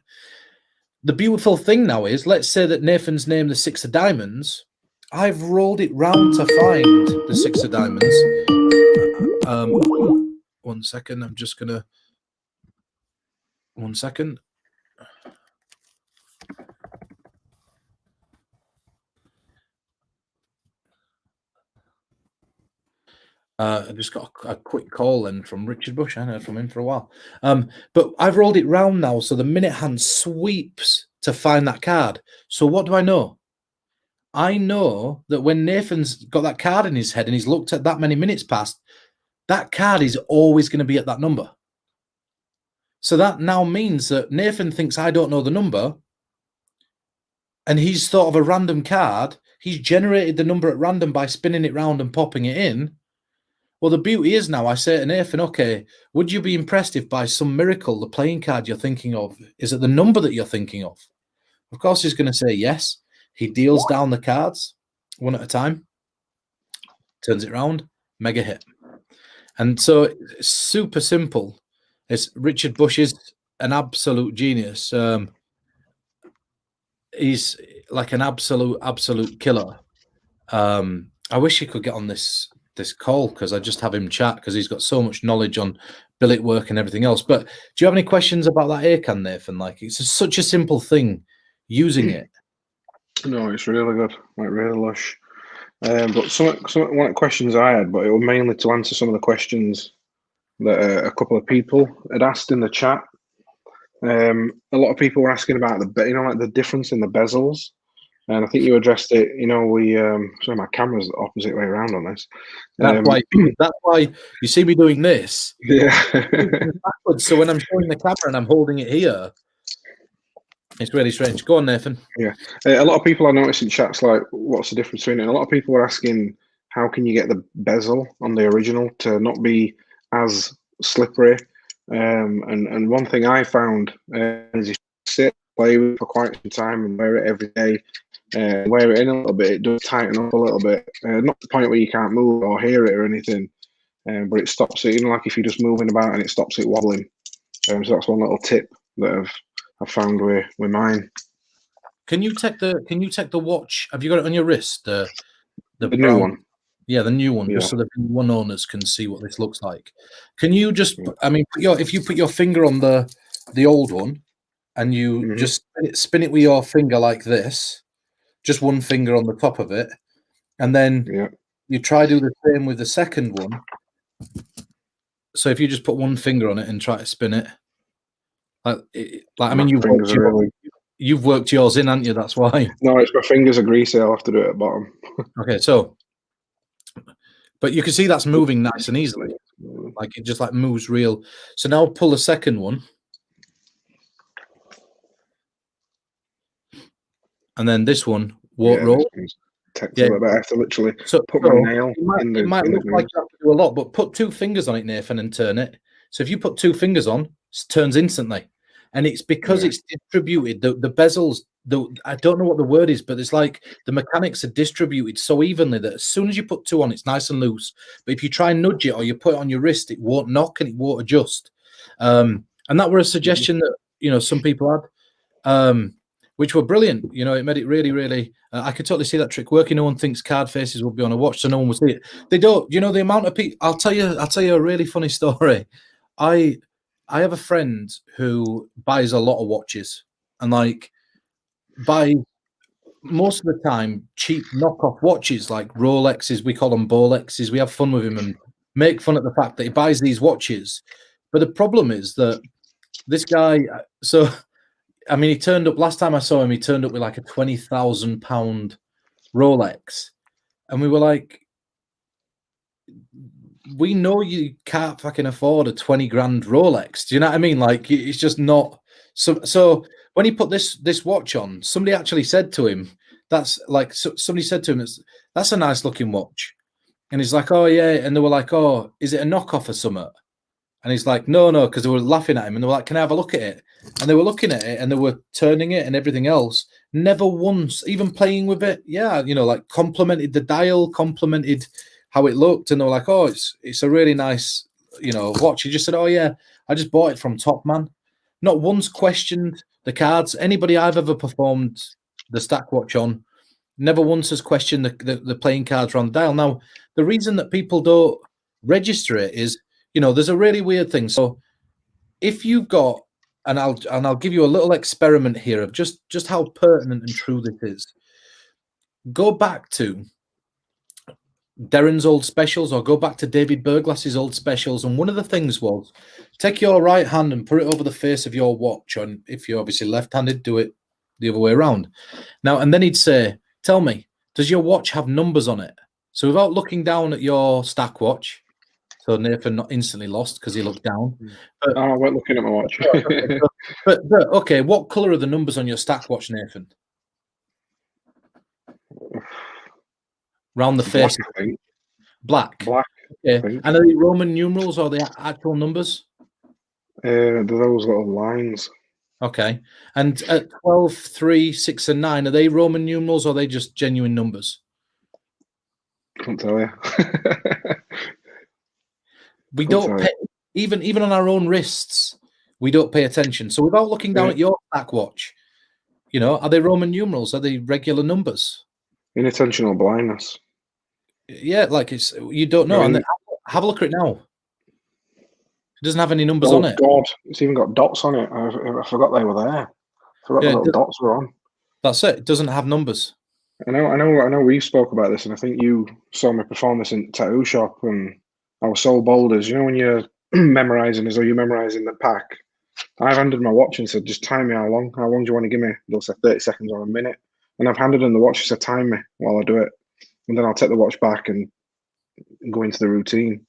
The beautiful thing now is, let's say that Nathan's named the 6 of diamonds. I've rolled it round to find the 6 of diamonds. 1 second. I'm just going to... 1 second. I just got a quick call then from Richard Bush. I haven't heard from him for a while. But I've rolled it round now, so the minute hand sweeps to find that card. So what do I know? I know that when Nathan's got that card in his head and he's looked at that many minutes past, that card is always going to be at that number. So that now means that Nathan thinks I don't know the number, and he's thought of a random card. He's generated the number at random by spinning it round and popping it in. Well, the beauty is now I say to Nathan, okay, would you be impressed if by some miracle the playing card you're thinking of is at the number that you're thinking of? Of course, he's going to say yes. He deals down the cards one at a time, turns it round, mega hit. And so it's super simple. It's Richard Bush is an absolute genius. He's like an absolute killer. I wish he could get on this call because I just have him chat because he's got so much knowledge on billet work and everything else. But do you have any questions about that ACAM, Nathan? Like, it's such a simple thing using it. No, it's really good, like really lush. But some one of the questions I had, but it was mainly to answer some of the questions that a couple of people had asked in the chat. A lot of people were asking about like the difference in the bezels. And I think you addressed it. We sorry, my camera's the opposite way around on this. That's why you see me doing this. Yeah. Backwards. So when I'm showing the camera and I'm holding it here, it's really strange. Go on, Nathan. Yeah. A lot of people I noticed in chats like, what's the difference between it? And a lot of people were asking, how can you get the bezel on the original to not be as slippery? And one thing I found is you sit, play with it for quite some time and wear it every day. Wear it in a little bit, it does tighten up a little bit. Not to the point where you can't move or hear it or anything, but it stops it. Like if you're just moving about and it stops it wobbling. So that's one little tip that I've found with mine. Can you take the watch? Have you got it on your wrist? The new one. Yeah, the new one, Yeah. just so the one owners can see what this looks like. Can you just? I mean, if you put your finger on the old one, and you just spin it with your finger like this, just one finger on the top of it, and then you try to do the same with the second one. So if you just put one finger on it and try to spin it, I mean, you've worked yours in, haven't you? That's why. No, it's my fingers are greasy. I'll have to do it at bottom. Okay, so, but you can see that's moving nice and easily. Like it just like moves real. So now pull the second one. And then this one won't roll. Yeah, but I have to literally put my nail in the. It might look like you have to do a lot, but put two fingers on it, Nathan, and turn it. So if you put two fingers on, it turns instantly. And it's because it's distributed. The bezels, I don't know what the word is, but it's like the mechanics are distributed so evenly that as soon as you put two on, it's nice and loose. But if you try and nudge it or you put it on your wrist, it won't knock and it won't adjust. And that were a suggestion that some people had. Which were brilliant. It made it really, really. I could totally see that trick working. No one thinks card faces would be on a watch, so no one would see it. They don't. The amount of people. I'll tell you a really funny story. I have a friend who buys a lot of watches and buy most of the time cheap knockoff watches like Rolexes. We call them Bolexes. We have fun with him and make fun at the fact that he buys these watches. But the problem is that this guy. I mean, he turned up last time I saw him. He turned up with like a £20,000 Rolex, and we were like, "We know you can't fucking afford a 20 grand Rolex." Do you know what I mean? Like, it's just not. So when he put this watch on, somebody actually said to him, somebody said to him, "That's a nice looking watch," and he's like, "Oh yeah," and they were like, "Oh, is it a knockoff or something?" And he's like, no, because they were laughing at him. And they were like, can I have a look at it? And they were looking at it and they were turning it and everything else. Never once, even playing with it. Yeah, complimented the dial, complimented how it looked. And they were like, oh, it's a really nice, watch. He just said, oh, yeah, I just bought it from Top Man. Not once questioned the cards. Anybody I've ever performed the stack watch on, never once has questioned the playing cards around the dial. Now, the reason that people don't register it is, there's a really weird thing. So if you've got, and I'll give you a little experiment here of just how pertinent and true this is. Go back to Darren's old specials or go back to David Berglass's old specials. And one of the things was take your right hand and put it over the face of your watch. And if you're obviously left-handed, do it the other way around. Now, and then he'd say, tell me, does your watch have numbers on it? So without looking down at your stack watch, so Nathan not instantly lost because he looked down. But, I went looking at my watch. but okay, what colour are the numbers on your stack watch, Nathan? Round the face. Black. Okay. And are they Roman numerals or are they actual numbers? They're those little lines. Okay. And at 12, 3, 6, and 9, are they Roman numerals or are they just genuine numbers? Can't tell you. We don't pay, even on our own wrists, we don't pay attention. So without looking down at your stack watch, are they Roman numerals? Are they regular numbers? Inattentional blindness. Yeah, like you don't know. And have a look at it now. It doesn't have any numbers on it. God, it's even got dots on it. I forgot they were there. I forgot the little dots were on. That's it. It doesn't have numbers. I know. We spoke about this, and I think you saw me perform this in Tattoo Shop, and I was so bold as when you're memorizing as though you're memorizing the pack. I've handed my watch and said, just time me how long do you want to give me? They'll say 30 seconds or a minute. and I've handed them the watch to time me while I do it, and then I'll take the watch back and go into the routine.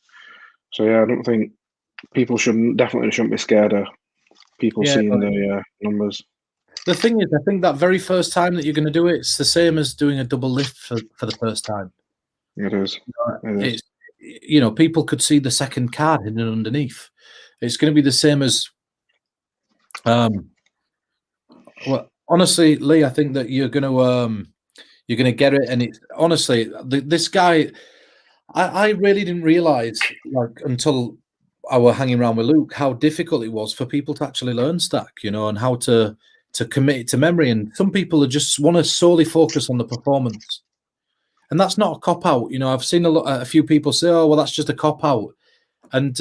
So yeah, I don't think people definitely shouldn't be scared of people Yeah, seeing but the numbers. the thing is, I think that very first time that you're going to do it, it's the same as doing a double lift for the first time. It is. It is. It's, people could see the second card hidden underneath. It's going to be the same as, well, honestly, Lee, I think that you're going to get it, and it's honestly this guy. I really didn't realize, like, until I were hanging around with Luke, how difficult it was for people to actually learn stack, and how to commit it to memory. And some people just want to solely focus on the performance, and that's not a cop out. I've seen a few people say, "Oh, well, that's just a cop out," and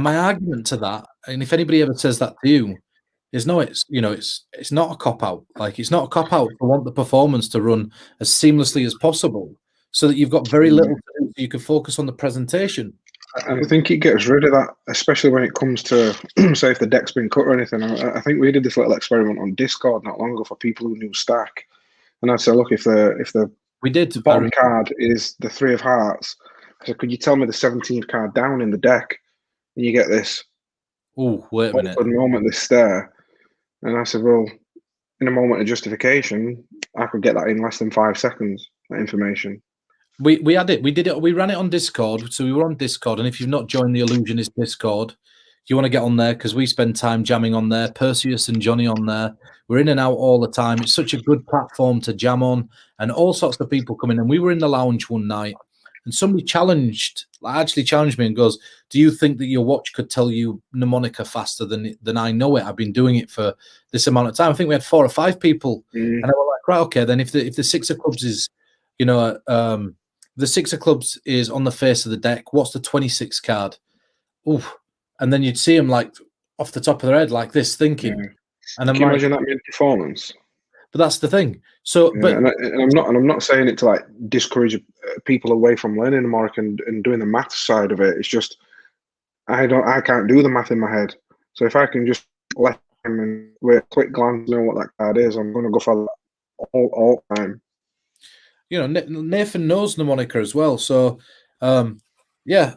my argument to that, and if anybody ever says that to you, is no, it's not a cop out. Like, it's not a cop out to want the performance to run as seamlessly as possible, so that you've got very little to do, so you can focus on the presentation. I think it gets rid of that, especially when it comes to, say, if the deck's been cut or anything. I think we did this little experiment on Discord not long ago for people who knew stack, and I said, look, if the We did. bottom card is the 3 of hearts, I said, could you tell me the 17th card down in the deck? And you get this. Oh, wait a minute. For the moment, this stare. And I said, well, in a moment of justification, I could get that in less than 5 seconds, that information. We had it. We did it. We ran it on Discord. So we were on Discord. And if you've not joined the Illusionist Discord, you want to get on there, because we spend time jamming on there. Perseus and Johnny on there. We're in and out all the time. It's such a good platform to jam on, and all sorts of people come in. And we were in the lounge one night, and somebody actually challenged me and goes, "Do you think that your watch could tell you mnemonica faster than I know it? I've been doing it for this amount of time." I think we had 4 or 5 people, and I was like, "Right, okay, then if the 6 of clubs is, the 6 of clubs is on the face of the deck, what's the 26 card?" Oof. And then you'd see them, like, off the top of their head like this, thinking. Yeah. And Can you imagine that mid performance? But that's the thing. So, Yeah, but I'm not saying it to like discourage people away from learning more and doing the math side of it. It's just I can't do the math in my head. So if I can just let him and with a quick glance know what that card is, I'm going to go for that all time. Nathan knows mnemonica as well. So, yeah,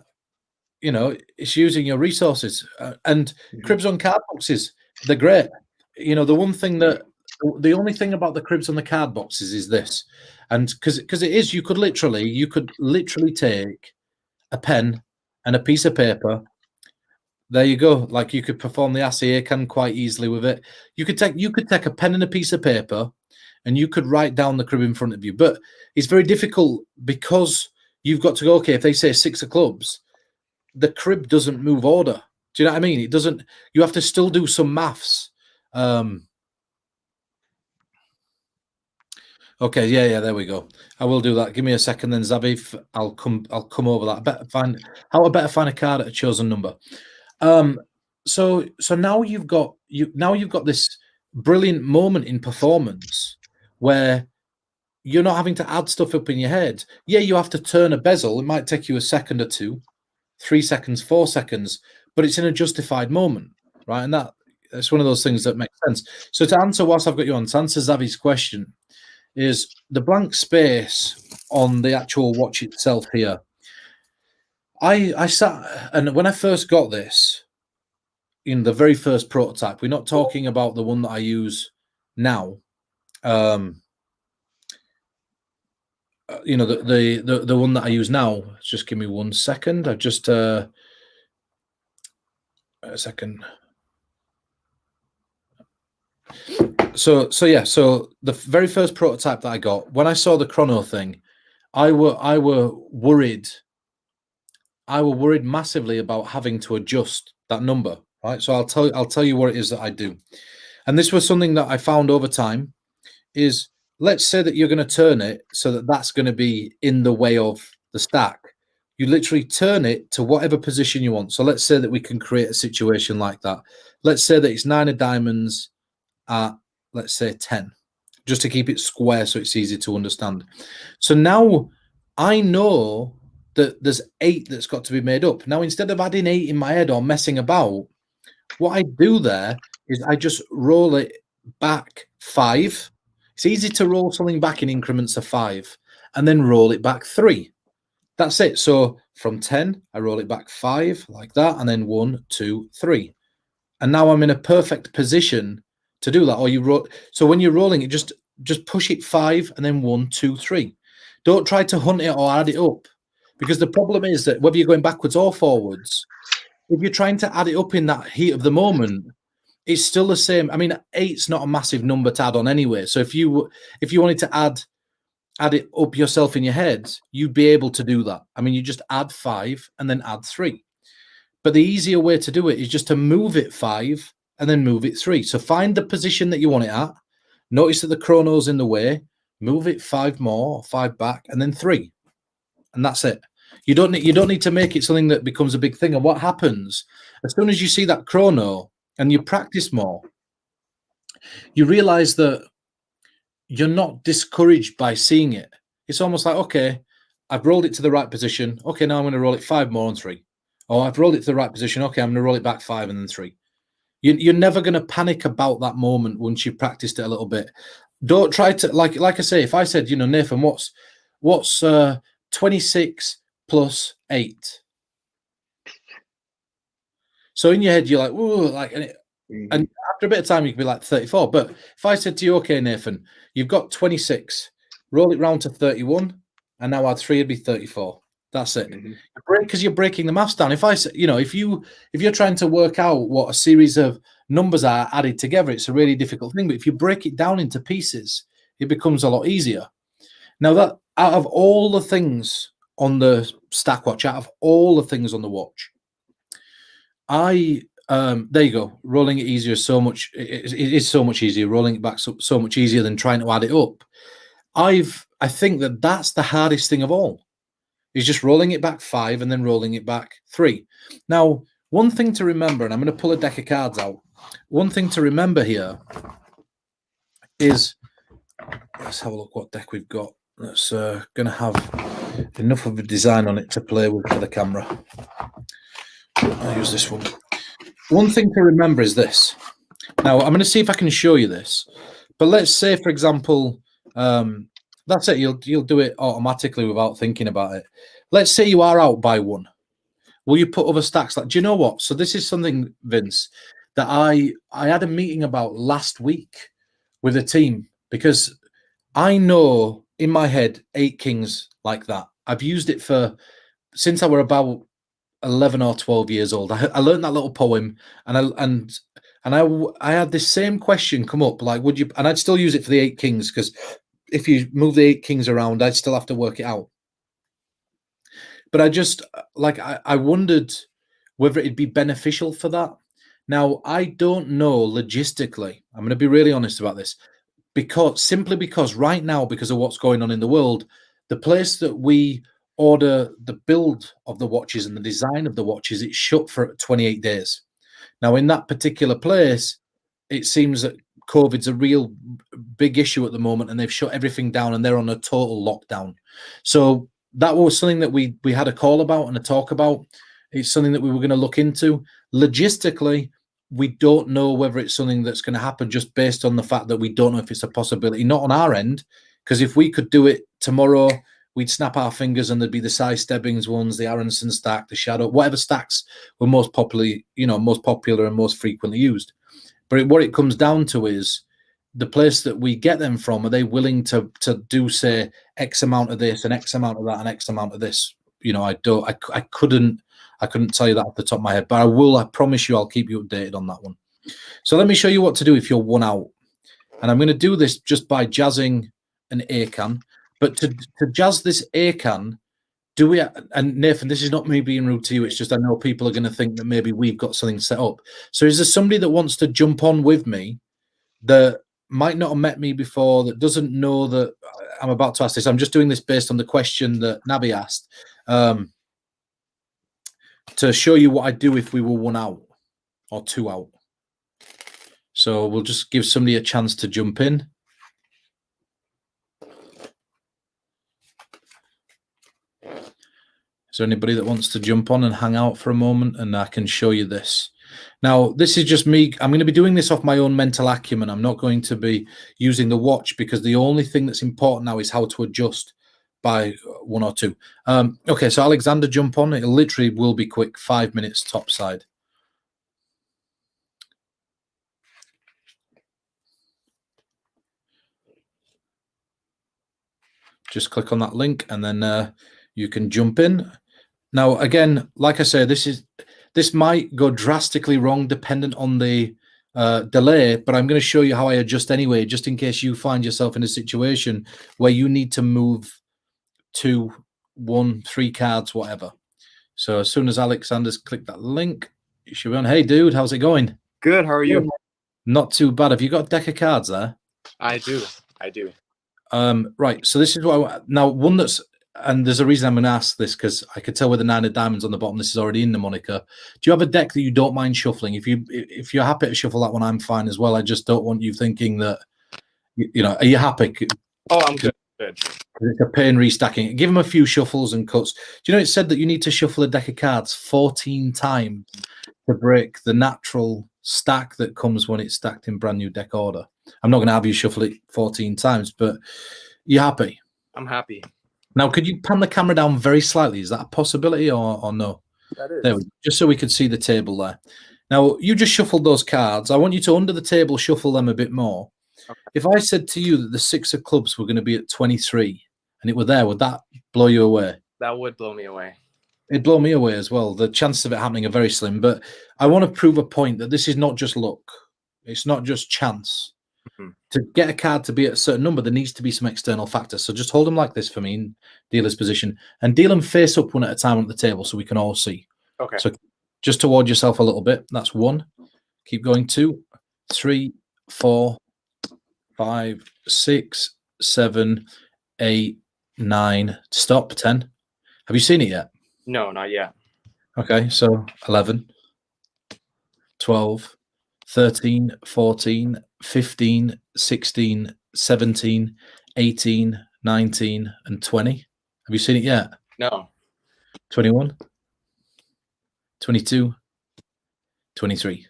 it's using your resources, and cribs on card boxes. They're great. The only thing about the cribs on the card boxes is this, and because it is, you could literally take a pen and a piece of paper. There you go. Like, you could perform the ASEACAN quite easily with it. You could take a pen and a piece of paper, and you could write down the crib in front of you. But it's very difficult, because you've got to go, okay, if they say 6 of clubs, the crib doesn't move order. Do you know what I mean? It doesn't. You have to still do some maths. Okay, yeah, there we go. I will do that. Give me a second, then, Zabi. I'll come over that. I better find a card at a chosen number. So now you've got this brilliant moment in performance where you're not having to add stuff up in your head. Yeah, you have to turn a bezel. It might take you a second or 2, 3 seconds, 4 seconds, but it's in a justified moment, right? And that's one of those things that makes sense. So to answer, whilst I've got you on, to answer Zavi's question, is the blank space on the actual watch itself here. I sat, and when I first got this, in the very first prototype, we're not talking about the one that I use now. The one that I use now. Just give me 1 second. I just a second. So the very first prototype that I got, when I saw the chrono thing, I were worried. I were worried massively about having to adjust that number, right? So I'll tell you what it is that I do. And this was something that I found over time is, let's say that you're going to turn it so that that's going to be in the way of the stack. You literally turn it to whatever position you want. So let's say that we can create a situation like that. Let's say that it's 9 of diamonds at, let's say, 10, just to keep it square so it's easy to understand. So now I know that there's 8 that's got to be made up. Now, instead of adding 8 in my head or messing about, what I do there is I just roll it back 5. It's easy to roll something back in increments of 5 and then roll it back 3. That's it. So from 10, I roll it back 5 like that, and then 1, 2, 3. And now I'm in a perfect position to do that. Or you roll. So when you're rolling it, just push it 5 and then 1, 2, 3. Don't try to hunt it or add it up, because the problem is that whether you're going backwards or forwards, if you're trying to add it up in that heat of the moment, it's still the same. I mean, 8's not a massive number to add on anyway. So if you wanted to add it up yourself in your head, you'd be able to do that. I mean, you just add 5 and then add 3. But the easier way to do it is just to move it 5 and then move it 3. So find the position that you want it at. Notice that the chrono's in the way. Move it 5 more, 5 back, and then 3. And that's it. You don't need to make it something that becomes a big thing. And what happens as soon as you see that chrono and you practice more, you realize that you're not discouraged by seeing it. It's almost like, okay, I've rolled it to the right position. Okay, now I'm going to roll it 5 more and 3. Or I've rolled it to the right position. Okay, I'm going to roll it back 5 and then 3. You're never going to panic about that moment once you've practiced it a little bit. Don't try to, like I say, if I said, Nathan, what's 26 plus 8? So in your head, you're like, ooh, like, and after a bit of time, you can be like 34. But if I said to you, okay, Nathan, you've got 26, roll it round to 31, and now add 3, it'd be 34. That's it. Because you're breaking the maths down. If I say, if you're trying to work out what a series of numbers are added together, it's a really difficult thing. But if you break it down into pieces, it becomes a lot easier. Now, that out of all the things on the stack watch, out of all the things on the watch, there you go. Rolling it easier is so much. It is so much easier. Rolling it back so much easier than trying to add it up. I think that's the hardest thing of all. Is just rolling it back 5 and then rolling it back 3. Now, one thing to remember, and I'm going to pull a deck of cards out. One thing to remember here is, let's have a look what deck we've got. That's going to have enough of a design on it to play with for the camera. I'll use this one. One thing to remember is this. Now, I'm going to see if I can show you this. But let's say, for example, that's it. You'll do it automatically without thinking about it. Let's say you are out by 1. Will you put other stacks? Like, do you know what? So this is something, Vince, that I had a meeting about last week with a team, because I know in my head 8 kings like that. I've used it since I were about 11 or 12 years old. I learned that little poem, and I had this same question come up, like, would you? And I'd still use it for the 8 kings, because if you move the 8 kings around, I'd still have to work it out. But I just, I wondered whether it'd be beneficial for that. Now, I don't know logistically. I'm going to be really honest about this, simply because right now, because of what's going on in the world, the place that we order the build of the watches and the design of the watches, it's shut for 28 days. Now, in that particular place, it seems that COVID's a real big issue at the moment, and they've shut everything down and they're on a total lockdown. So that was something that we had a call about and a talk about. It's something that we were going to look into. Logistically, we don't know whether it's something that's going to happen, just based on the fact that we don't know if it's a possibility. Not on our end, because if we could do it tomorrow, we'd snap our fingers and there'd be the Cy Stebbings ones, the Aronson stack, the Shadow, whatever stacks were most popular and most frequently used. But what it comes down to is the place that we get them from. Are they willing to do, say, X amount of this and X amount of that and X amount of this? I couldn't tell you that off the top of my head, but I promise you, I'll keep you updated on that one. So let me show you what to do if you're 1 out. And I'm going to do this just by jazzing an ACAN. But to jazz this ACAN, and Nathan, this is not me being rude to you, it's just I know people are going to think that maybe we've got something set up. So is there somebody that wants to jump on with me that might not have met me before, that doesn't know that I'm about to ask this? I'm just doing this based on the question that Nabi asked, to show you what I'd do if we were 1 out or 2 out. So we'll just give somebody a chance to jump in. Is there anybody that wants to jump on and hang out for a moment, and I can show you this? Now, this is just me. I'm going to be doing this off my own mental acumen. I'm not going to be using the watch because the only thing that's important now is how to adjust by 1 or 2. Okay, so Alexander, jump on. It literally will be quick, 5 minutes topside. Just click on that link and then you can jump in. Now, again, like I say, this might go drastically wrong dependent on the delay, but I'm going to show you how I adjust anyway, just in case you find yourself in a situation where you need to move 2, 1, 3 cards, whatever. So as soon as Alexander's clicked that link, you should be on. Hey, dude, how's it going? Good. How are you? Not too bad. Have you got a deck of cards there? I do. Right. So this is what now one that's, and there's a reason I'm going to ask this because I could tell with the 9 of diamonds on the bottom, this is already in the moniker. Do you have a deck that you don't mind shuffling? If you're happy to shuffle that one, I'm fine as well. I just don't want you thinking that, you know, are you happy? Oh, I'm good. Good. It's a pain restacking. Give them a few shuffles and cuts. Do you know it said that you need to shuffle a deck of cards 14 times to break the natural stack that comes when it's stacked in brand new deck order? I'm not going to have you shuffle it 14 times, but you happy? I'm happy. Now, could you pan the camera down very slightly? Is that a possibility or no? That is. There we go. Just so we could see the table there. Now, you just shuffled those cards. I want you to, under the table, shuffle them a bit more. Okay. If I said to you that the 6 of clubs were going to be at 23 and it were there, would that blow you away? That would blow me away. It'd blow me away as well. The chances of it happening are very slim, but I want to prove a point that this is not just luck. It's not just chance. Mm-hmm. To get a card to be at a certain number, there needs to be some external factors. So just hold them like this for me in dealer's position and deal them face up one at a time on the table so we can all see. Okay. So just toward yourself a little bit. That's 1. Keep going. 2, 3, 4, 5, 6, 7, 8, 9. Stop. 10. Have you seen it yet? No, not yet. Okay, so 11, 12, 13, 14, 15, 16, 17, 18, 19, and 20. Have you seen it yet? No. 21, 22, 23.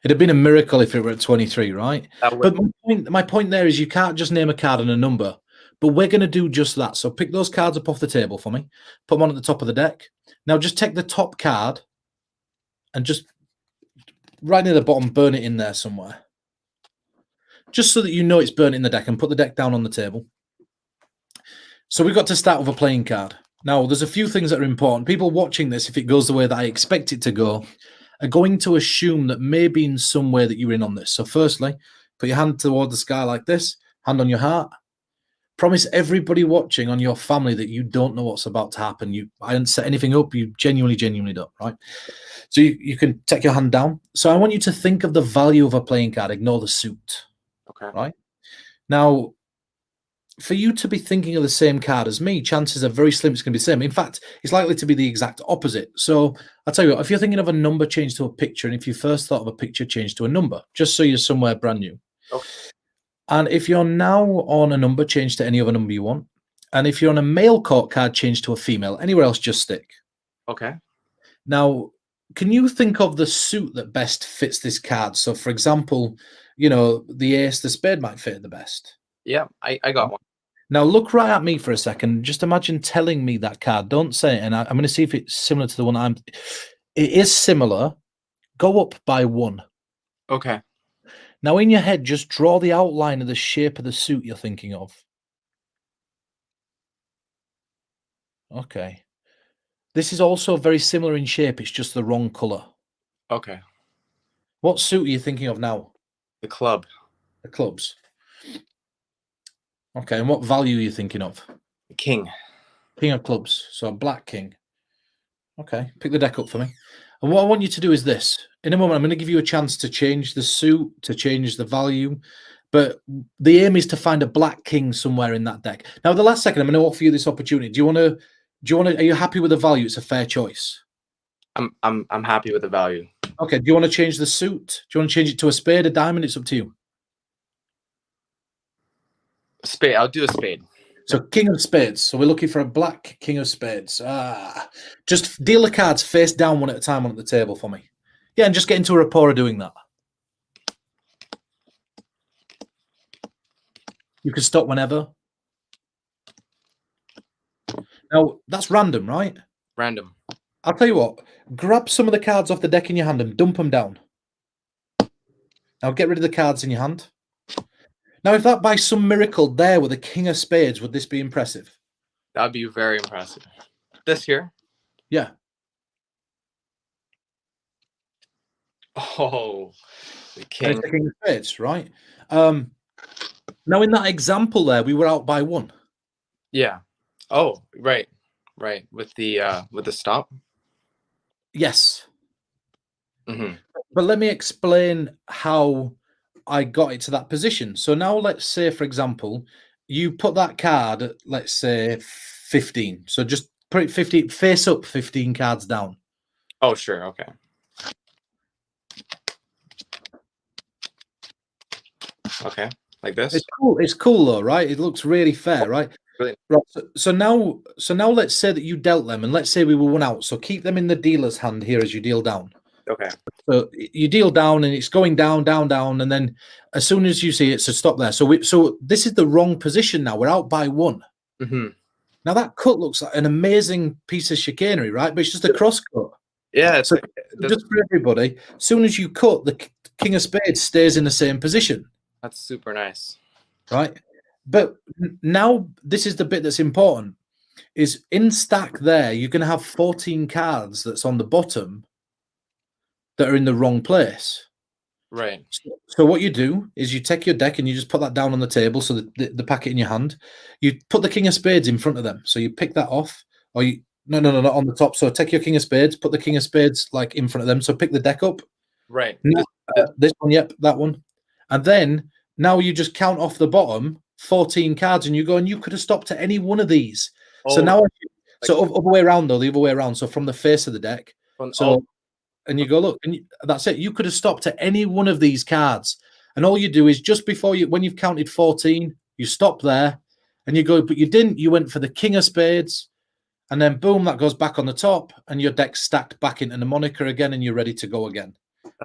It'd have been a miracle if it were at 23, right? But my point there is you can't just name a card and a number, but we're going to do just that. So pick those cards up off the table for me, put them on at the top of the deck. Now just take the top card and just right near the bottom, burn it in there somewhere. Just so that you know it's burnt in the deck, and put the deck down on the table. So we've got to start with a playing card. Now, there's a few things that are important. People watching this, if it goes the way that I expect it to go, are going to assume that maybe in some way that you're in on this. So firstly, put your hand toward the sky like this, hand on your heart. Promise everybody watching on your family that you don't know what's about to happen. I haven't set anything up. You genuinely don't, right? So you can take your hand down. So I want you to think of the value of a playing card. Ignore the suit. Okay. Right? Now, for you to be thinking of the same card as me, chances are very slim it's going to be the same. In fact, it's likely to be the exact opposite. So I'll tell you what, if you're thinking of a number change to a picture, and if you first thought of a picture change to a number, just so you're somewhere brand new. Okay. And if you're now on a number, change to any other number you want. And if you're on a male court card, change to a female. Anywhere else, just stick. Okay. Now, can you think of the suit that best fits this card? So, for example, you know, the ace, the spade might fit the best. Yeah, I got one. Now, look right at me for a second. Just imagine telling me that card. Don't say it. And I'm going to see if it's similar to the one It is similar. Go up by 1. Okay. Now, in your head, just draw the outline of the shape of the suit you're thinking of. Okay. This is also very similar in shape. It's just the wrong color. Okay. What suit are you thinking of now? The club. The clubs. Okay, and what value are you thinking of? The king. King of clubs. So a black king. Okay, pick the deck up for me. And what I want you to do is this. In a moment, I'm going to give you a chance to change the suit, to change the value. But the aim is to find a black king somewhere in that deck. Now, the last second, I'm going to offer you this opportunity. Are you happy with the value? It's a fair choice. I'm happy with the value. Okay, do you want to change the suit? Do you want to change it to a spade, a diamond? It's up to you. Spade. I'll do a spade. So king of spades. So we're looking for a black king of spades. Just deal the cards face down one at a time on the table for me. Yeah, and just get into a rapport of doing that. You can stop whenever. Now, that's random, right? Random. I'll tell you what, grab some of the cards off the deck in your hand and dump them down. Now, get rid of the cards in your hand. Now, if that by some miracle there with a king of spades, would this be impressive? That'd be very impressive. This here? Yeah. Oh, the And king. it's the king of spades, right? Now, in that example there, we were out by one. Yeah. Oh, right. With the stop. Yes. Mm-hmm. But let me explain how I got it to that position. So now let's say, for example, you put that card at, let's say, 15. So just put it 15, face up 15 cards down. Oh, sure. Okay. Okay. Like this? It's cool. It's cool though, right? It looks really fair, right? Really? Right. So now let's say that you dealt them, and let's say we were one out. So keep them in the dealer's hand here as you deal down. Okay. So you deal down, and it's going down, down, down, and then as soon as you see it, so stop there. So this is the wrong position now. We're out by one. Mm-hmm. Now that cut looks like an amazing piece of chicanery, right? But it's just a cross cut. Yeah. It's So like, just for everybody, as soon as you cut, the king of spades stays in the same position. that's super nice. Right? But now this is the bit that's important, is in stack there, you're going to have 14 cards that's on the bottom that are in the wrong place. Right. So what you do is you take your deck and you just put that down on the table, so the packet in your hand. You put the king of spades in front of them. So you pick that off, or you no, not on the top. So take your king of spades, put the king of spades like in front of them. So pick the deck up. Right. This one, yep, that one. And then now you just count off the bottom 14 cards, and you go, and you could have stopped at any one of these. So now, so other way around though, the other way around. So from the face of the deck. So, and you go, look, and that's it. You could have stopped at any one of these cards, and all you do is just before when you've counted 14, you stop there, and you go, but you didn't. You went for the king of spades, and then boom, that goes back on the top, and your deck's stacked back into the moniker again, and you're ready to go again,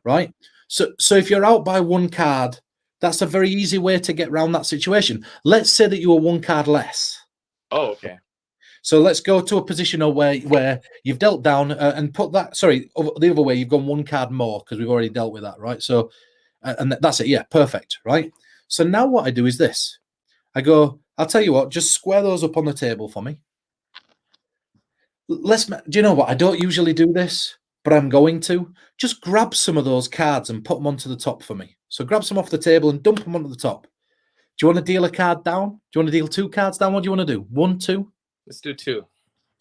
right? So if you're out by one card, that's a very easy way to get around that situation. Let's say that you were one card less. Oh, okay. So let's go to a position where you've dealt down and put that. Sorry, the other way, you've gone one card more because we've already dealt with that, right? So, and that's it. Yeah, perfect, right? So now what I do is this. I go, I'll tell you what, just square those up on the table for me. Do you know what? I don't usually do this, but I'm going to. Just grab some of those cards and put them onto the top for me. So grab some off the table and dump them onto the top. Do you want to deal a card down? Do you want to deal 2 cards down? What do you want to do? 1, 2? Let's do 2.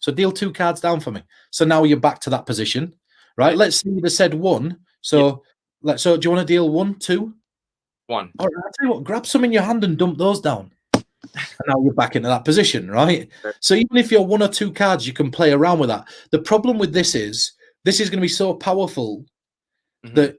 So deal 2 cards down for me. So now you're back to that position, right? Let's say you said 1. So so do you want to deal 1, 2? 1. All right, I'll tell you what, grab some in your hand and dump those down. And now you're back into that position, right? So even if you're 1 or 2 cards, you can play around with that. The problem with this is going to be so powerful that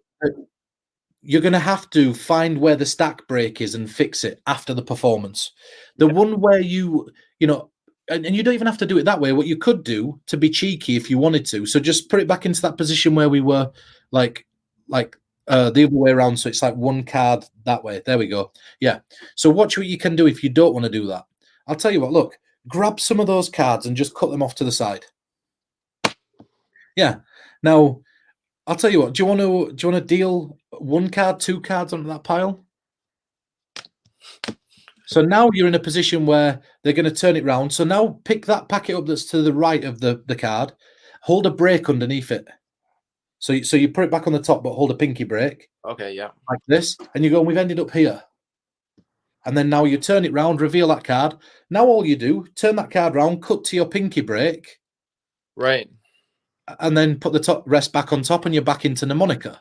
you're going to have to find where the stack break is and fix it after the performance. The one where you know, and you don't even have to do it that way. What you could do to be cheeky if you wanted to, so just put it back into that position where we were, like the other way around. So it's like 1 card that way. There we go. Yeah. So watch what you can do if you don't want to do that. I'll tell you what. Look, grab some of those cards and just cut them off to the side. Yeah. Now, I'll tell you what. Do you want to deal 1 card, 2 cards onto that pile? So now you're in a position where they're going to turn it round. So now pick that packet up that's to the right of the card. Hold a break underneath it. So you put it back on the top, but hold a pinky break. Okay, yeah. Like this. And you go, we've ended up here. And then now you turn it round, reveal that card. Now all you do, turn that card round, cut to your pinky break. Right. And then put the top rest back on top, and you're back into mnemoniker.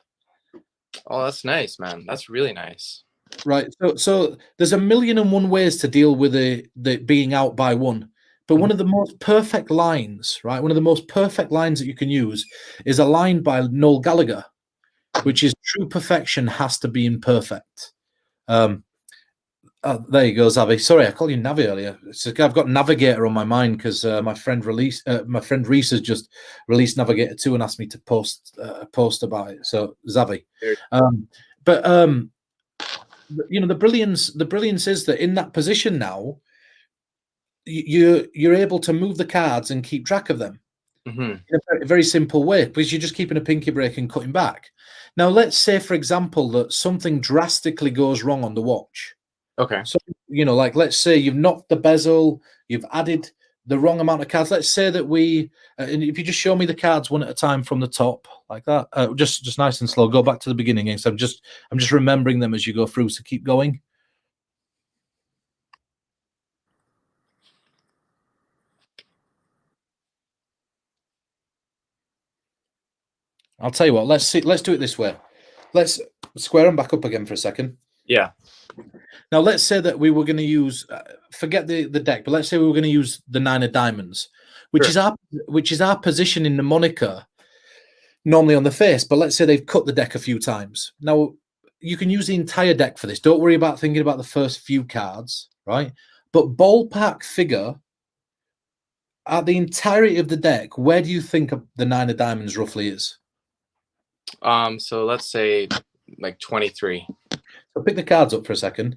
Oh, that's nice, man. That's really nice. Right. So there's 1,000,001 ways to deal with the being out by 1. But one of the most perfect lines, right? One of the most perfect lines that you can use is a line by Noel Gallagher, which is true perfection has to be imperfect. And There you go, Zavi. Sorry, I called you Navi earlier. I've got Navigator on my mind because my friend Reese has just released Navigator 2 and asked me to post about it. So Zavi, but the brilliance is that in that position now, you're able to move the cards and keep track of them in a very simple way because you're just keeping a pinky break and cutting back. Now, let's say, for example, that something drastically goes wrong on the watch. Okay. So, like, let's say you've knocked the bezel, you've added the wrong amount of cards. Let's say that and if you just show me the cards one at a time from the top, like that, just nice and slow. Go back to the beginning. So I'm just remembering them as you go through. So keep going. I'll tell you what. Let's do it this way. Let's square them back up again for a second. Yeah. Now, let's say that we were going to use, forget the deck, but let's say we were going to use the 9 of diamonds, which is our position in the moniker, normally on the face. But let's say they've cut the deck a few times. Now, you can use the entire deck for this. Don't worry about thinking about the first few cards, right? But ballpark figure, at the entirety of the deck, where do you think the 9 of diamonds roughly is? So let's say like 23. So pick the cards up for a second.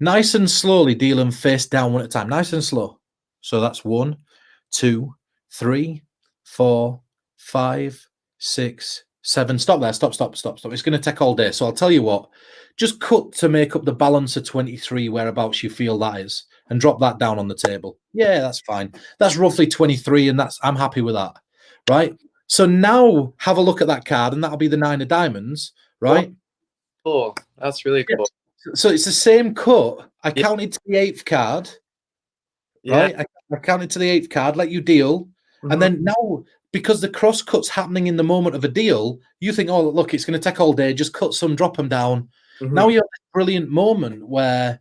Nice and slowly deal them face down one at a time. Nice and slow. So that's 1, 2, 3, 4, 5, 6, 7. Stop there. Stop. It's going to take all day. So I'll tell you what. Just cut to make up the balance of 23, whereabouts you feel that is, and drop that down on the table. Yeah, that's fine. That's roughly 23, and I'm happy with that. Right? So now have a look at that card, and that'll be the 9 of diamonds, right? Cool. That's really cool. So it's the same cut. I counted to the 8th card, right? I counted to the 8th card, let you deal. And then now, because the cross cut's happening in the moment of a deal, you think, oh, look, it's going to take all day. Just cut some, drop them down. Now you have a brilliant moment where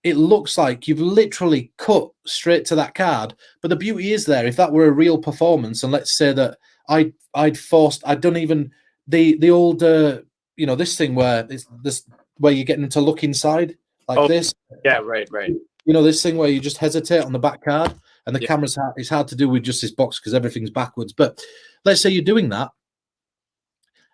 it looks like you've literally cut straight to that card. But the beauty is there, if that were a real performance, and let's say that I'd done even the old, this thing where it's this, where you're getting them to look inside like this. Yeah, right. This thing where you just hesitate on the back card and the camera's it's hard to do with just this box because everything's backwards. But let's say you're doing that.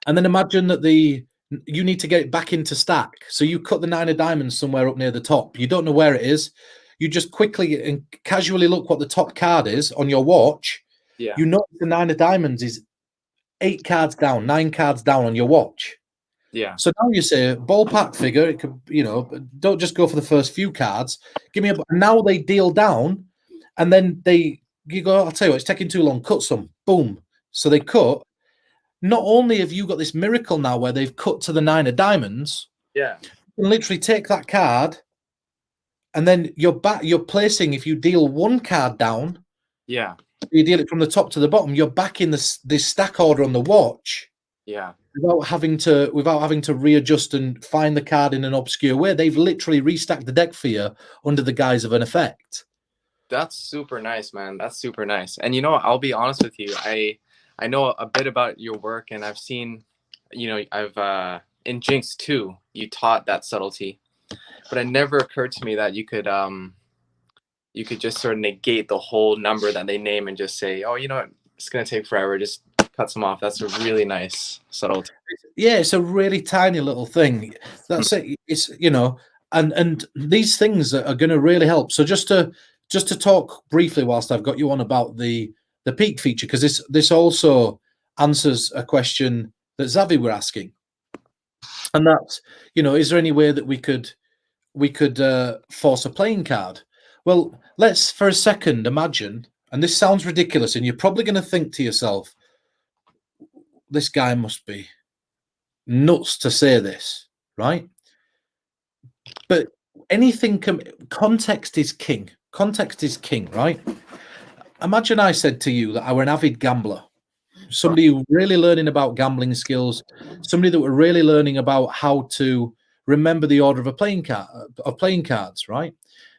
And then imagine that you need to get it back into stack. So you cut the 9 of diamonds somewhere up near the top. You don't know where it is. You just quickly and casually look what the top card is on your watch. Yeah. You notice the 9 of diamonds is 8 cards down, 9 cards down on your watch. Yeah. So now you say ballpark figure. It could, don't just go for the first few cards. Give me now they deal down, and then you go. I'll tell you what, it's taking too long. Cut some. Boom. So they cut. Not only have you got this miracle now where they've cut to the 9 of diamonds. Yeah. You can literally take that card, and then you're placing. If you deal 1 card down. Yeah. You deal it from the top to the bottom. You're back in this stack order on the watch. Yeah. Without having to readjust and find the card in an obscure way. They've literally restacked the deck for you under the guise of an effect. That's super nice, man. That's super nice. And I'll be honest with you. I know a bit about your work, and I've seen, I've in Jinx 2, you taught that subtlety, but it never occurred to me that you could just sort of negate the whole number that they name and just say, oh, it's gonna take forever. Just cut some off. That's a really nice subtlety. Yeah, it's a really tiny little thing. That's it. It's and these things are going to really help. So just to talk briefly whilst I've got you on about the peak feature, because this also answers a question that Zavi were asking, and that's is there any way that we could force a playing card? Well, let's for a second imagine, and this sounds ridiculous, and you're probably going to think to yourself, this guy must be nuts to say this, right? But context is king. Context is king, right? Imagine I said to you that I were an avid gambler, somebody who really learning about gambling skills, somebody that were really learning about how to remember the order of a playing card of playing cards, right?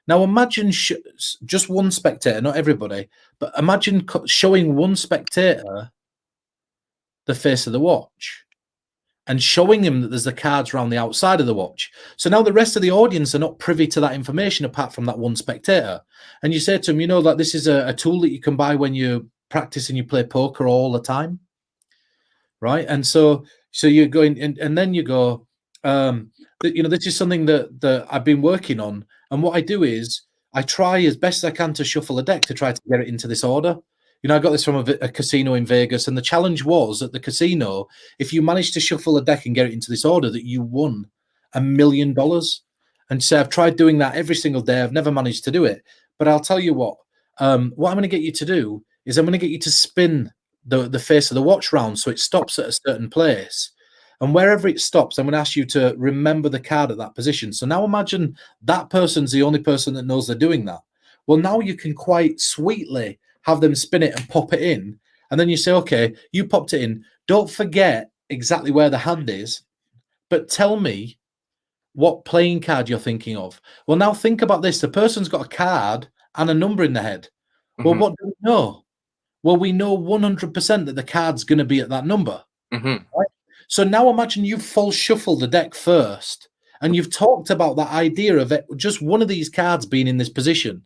Now imagine just one spectator, not everybody, but imagine showing one spectator the face of the watch, and showing him that there's the cards around the outside of the watch. So now the rest of the audience are not privy to that information apart from that one spectator. And you say to them, you know, that this is a tool that you can buy when you practice and you play poker all the time, right? And so you're going, and then you go, you know, this is something that I've been working on. And what I do is I try as best as I can to shuffle a deck to try to get it into this order. You know, I got this from a casino in Vegas, and the challenge was at the casino, if you managed to shuffle a deck and get it into this order, that you won $1 million. And so I've tried doing that every single day. I've never managed to do it. But I'll tell you what I'm going to get you to do is I'm going to get you to spin the face of the watch round so it stops at a certain place. And wherever it stops, I'm going to ask you to remember the card at that position. So now imagine that person's the only person that knows they're doing that. Well, now you can quite sweetly have them spin it and pop it in. And then you say, okay, you popped it in. Don't forget exactly where the hand is, but tell me what playing card you're thinking of. Well, now think about this. The person's got a card and a number in the head. Well, what do we know? Well, we know 100% that the card's going to be at that number. Right? So now imagine you full shuffle the deck first, and you've talked about that idea of it, just one of these cards being in this position.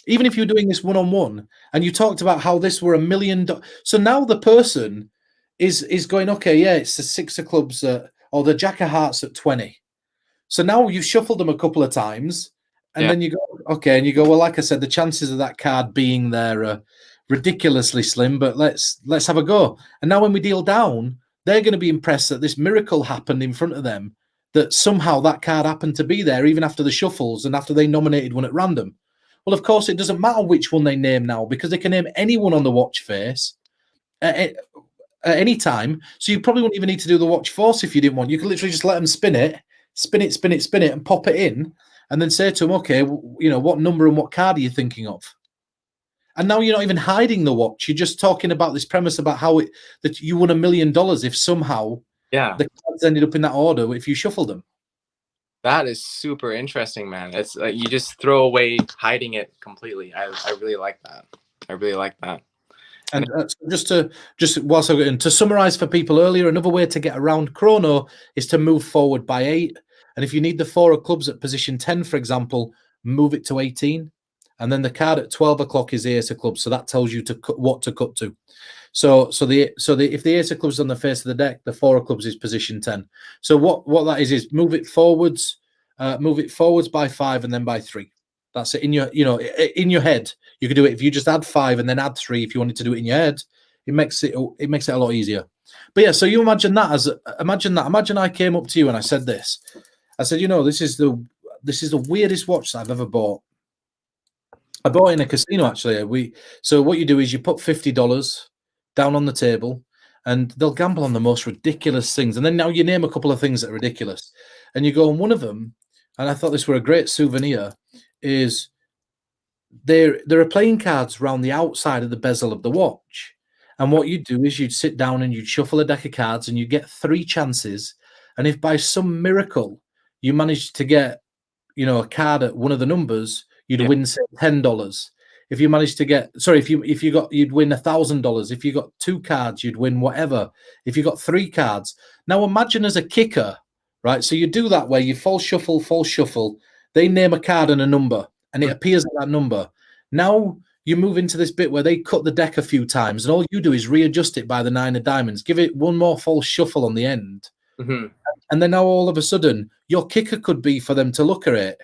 Even if you're doing this one-on-one, and you talked about how this were $1 million. So now the person is going, okay, yeah, it's the 6 of clubs or the Jack of hearts at 20. So now you've shuffled them a couple of times, and then you go, okay, and you go, well, like I said, the chances of that card being there are ridiculously slim, but let's have a go. And now when we deal down, they're going to be impressed that this miracle happened in front of them, that somehow that card happened to be there even after the shuffles and after they nominated one at random. Well, of course, it doesn't matter which one they name now because they can name anyone on the watch face at any time. So you probably wouldn't even need to do the watch force if you didn't want. You could literally just let them spin it, and pop it in, and then say to them, okay, you know, what number and what card are you thinking of? And now you're not even hiding the watch. You're just talking about this premise about how that you won $1 million if somehow the cards ended up in that order if you shuffled them. That is super interesting, man. It's you just throw away hiding it completely. I really like that. I really like that. And just whilst I to summarize for people earlier, another way to get around chrono is to move forward by 8. And if you need the 4 of clubs at position 10, for example, move it to 18. And then the card at 12 o'clock is the ace of clubs. So that tells you what to cut to. So if the ace of clubs is on the face of the deck, the 4 of clubs is position 10. So what that is move it forwards by 5 and then by 3. That's it. In your head, you could do it if you just add 5 and then add 3. If you wanted to do it in your head, it makes it a lot easier. But yeah, so you imagine I came up to you and I said this. I said, you know, this is the weirdest watch that I've ever bought. I bought it in a casino actually. So what you do is you put $50 down on the table, and they'll gamble on the most ridiculous things. And then now you name a couple of things that are ridiculous, and you go on one of them. And I thought this were a great souvenir. Is there are playing cards around the outside of the bezel of the watch, and what you'd do is you'd sit down and you'd shuffle a deck of cards, and you get 3 chances. And if by some miracle you managed to get, you know, a card at one of the numbers, you'd win say $10. If you managed to get, you'd win $1,000. If you got 2 cards, you'd win whatever. If you got 3 cards, now imagine as a kicker, right? So you do that where you full shuffle. They name a card and a number, and it appears at that number. Now you move into this bit where they cut the deck a few times, and all you do is readjust it by the 9 of diamonds. Give it one more full shuffle on the end, and then now all of a sudden your kicker could be for them to look at it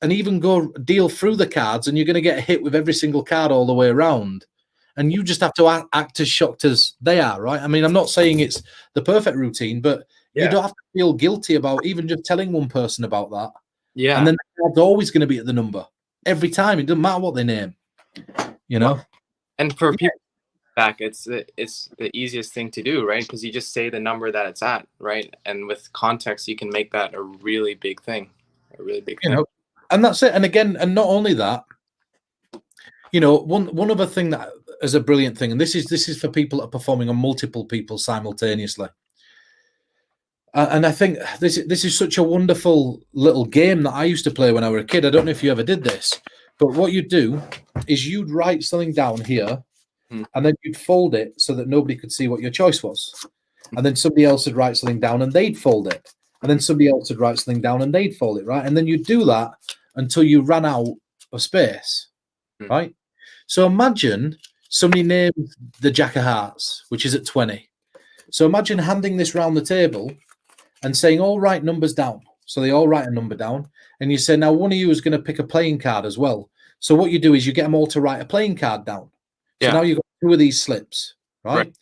and even go deal through the cards, and you're going to get hit with every single card all the way around. And you just have to act as shocked as they are, right? I mean, I'm not saying it's the perfect routine, but you don't have to feel guilty about even just telling one person about that. Yeah. And then the card's always going to be at the number every time. It doesn't matter what they name, you know? And for people back, it's the easiest thing to do, right? Because you just say the number that it's at, right? And with context, you can make that a really big thing, thing. Know, and that's it. And again, and not only that, you know, one other thing that is a brilliant thing, and this is for people that are performing on multiple people simultaneously. And I think this is such a wonderful little game that I used to play when I was a kid. I don't know if you ever did this, but what you'd do is you'd write something down here, and then you'd fold it so that nobody could see what your choice was. and then somebody else would write something down and they'd fold it, and then somebody else would write something down and they'd fold it, right? And then you do that until you ran out of space, right? So imagine somebody named the Jack of Hearts, which is at 20. So imagine handing this round the table and saying, all write numbers down. So they all write a number down. And you say, now one of you is going to pick a playing card as well. So what you do is you get them all to write a playing card down. So now you've got 2 of these slips, right?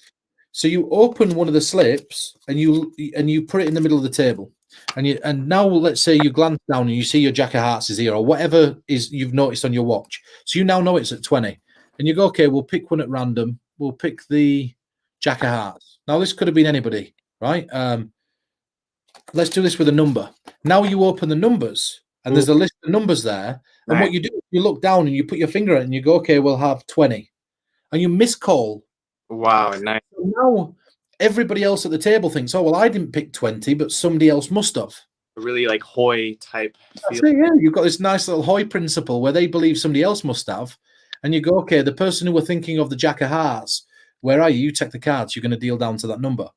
So you open one of the slips and you put it in the middle of the table. And now let's say you glance down and you see your Jack of Hearts is here, or whatever is you've noticed on your watch. So you now know it's at 20. And you go, okay, we'll pick one at random. We'll pick the Jack of Hearts. Now this could have been anybody, right? Let's do this with a number. Now you open the numbers and there's a list of numbers there. And what you do, you look down and you put your finger on it and you go, okay, we'll have 20. And you miscall. Wow, nice. So now everybody else at the table thinks, oh, well, I didn't pick 20, but somebody else must have. Really like Hoy type feel. Yeah, you've got this nice little Hoy principle where they believe somebody else must have. And you go, okay, the person who were thinking of the Jack of Hearts, where are you? You take the cards, you're going to deal down to that number.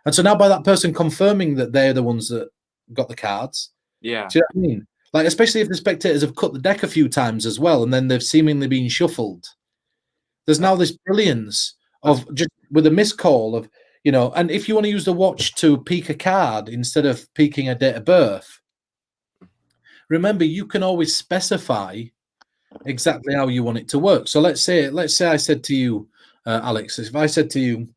And so now by that person confirming that they're the ones that got the cards. Yeah. Do you know what I mean? Like, especially if the spectators have cut the deck a few times as well, and then they've seemingly been shuffled. There's now this brilliance of just with a miscall of, you know, and if you want to use the watch to peek a card instead of peeking a date of birth, remember, you can always specify exactly how you want it to work. So let's say I said to you, Alex, if I said to you,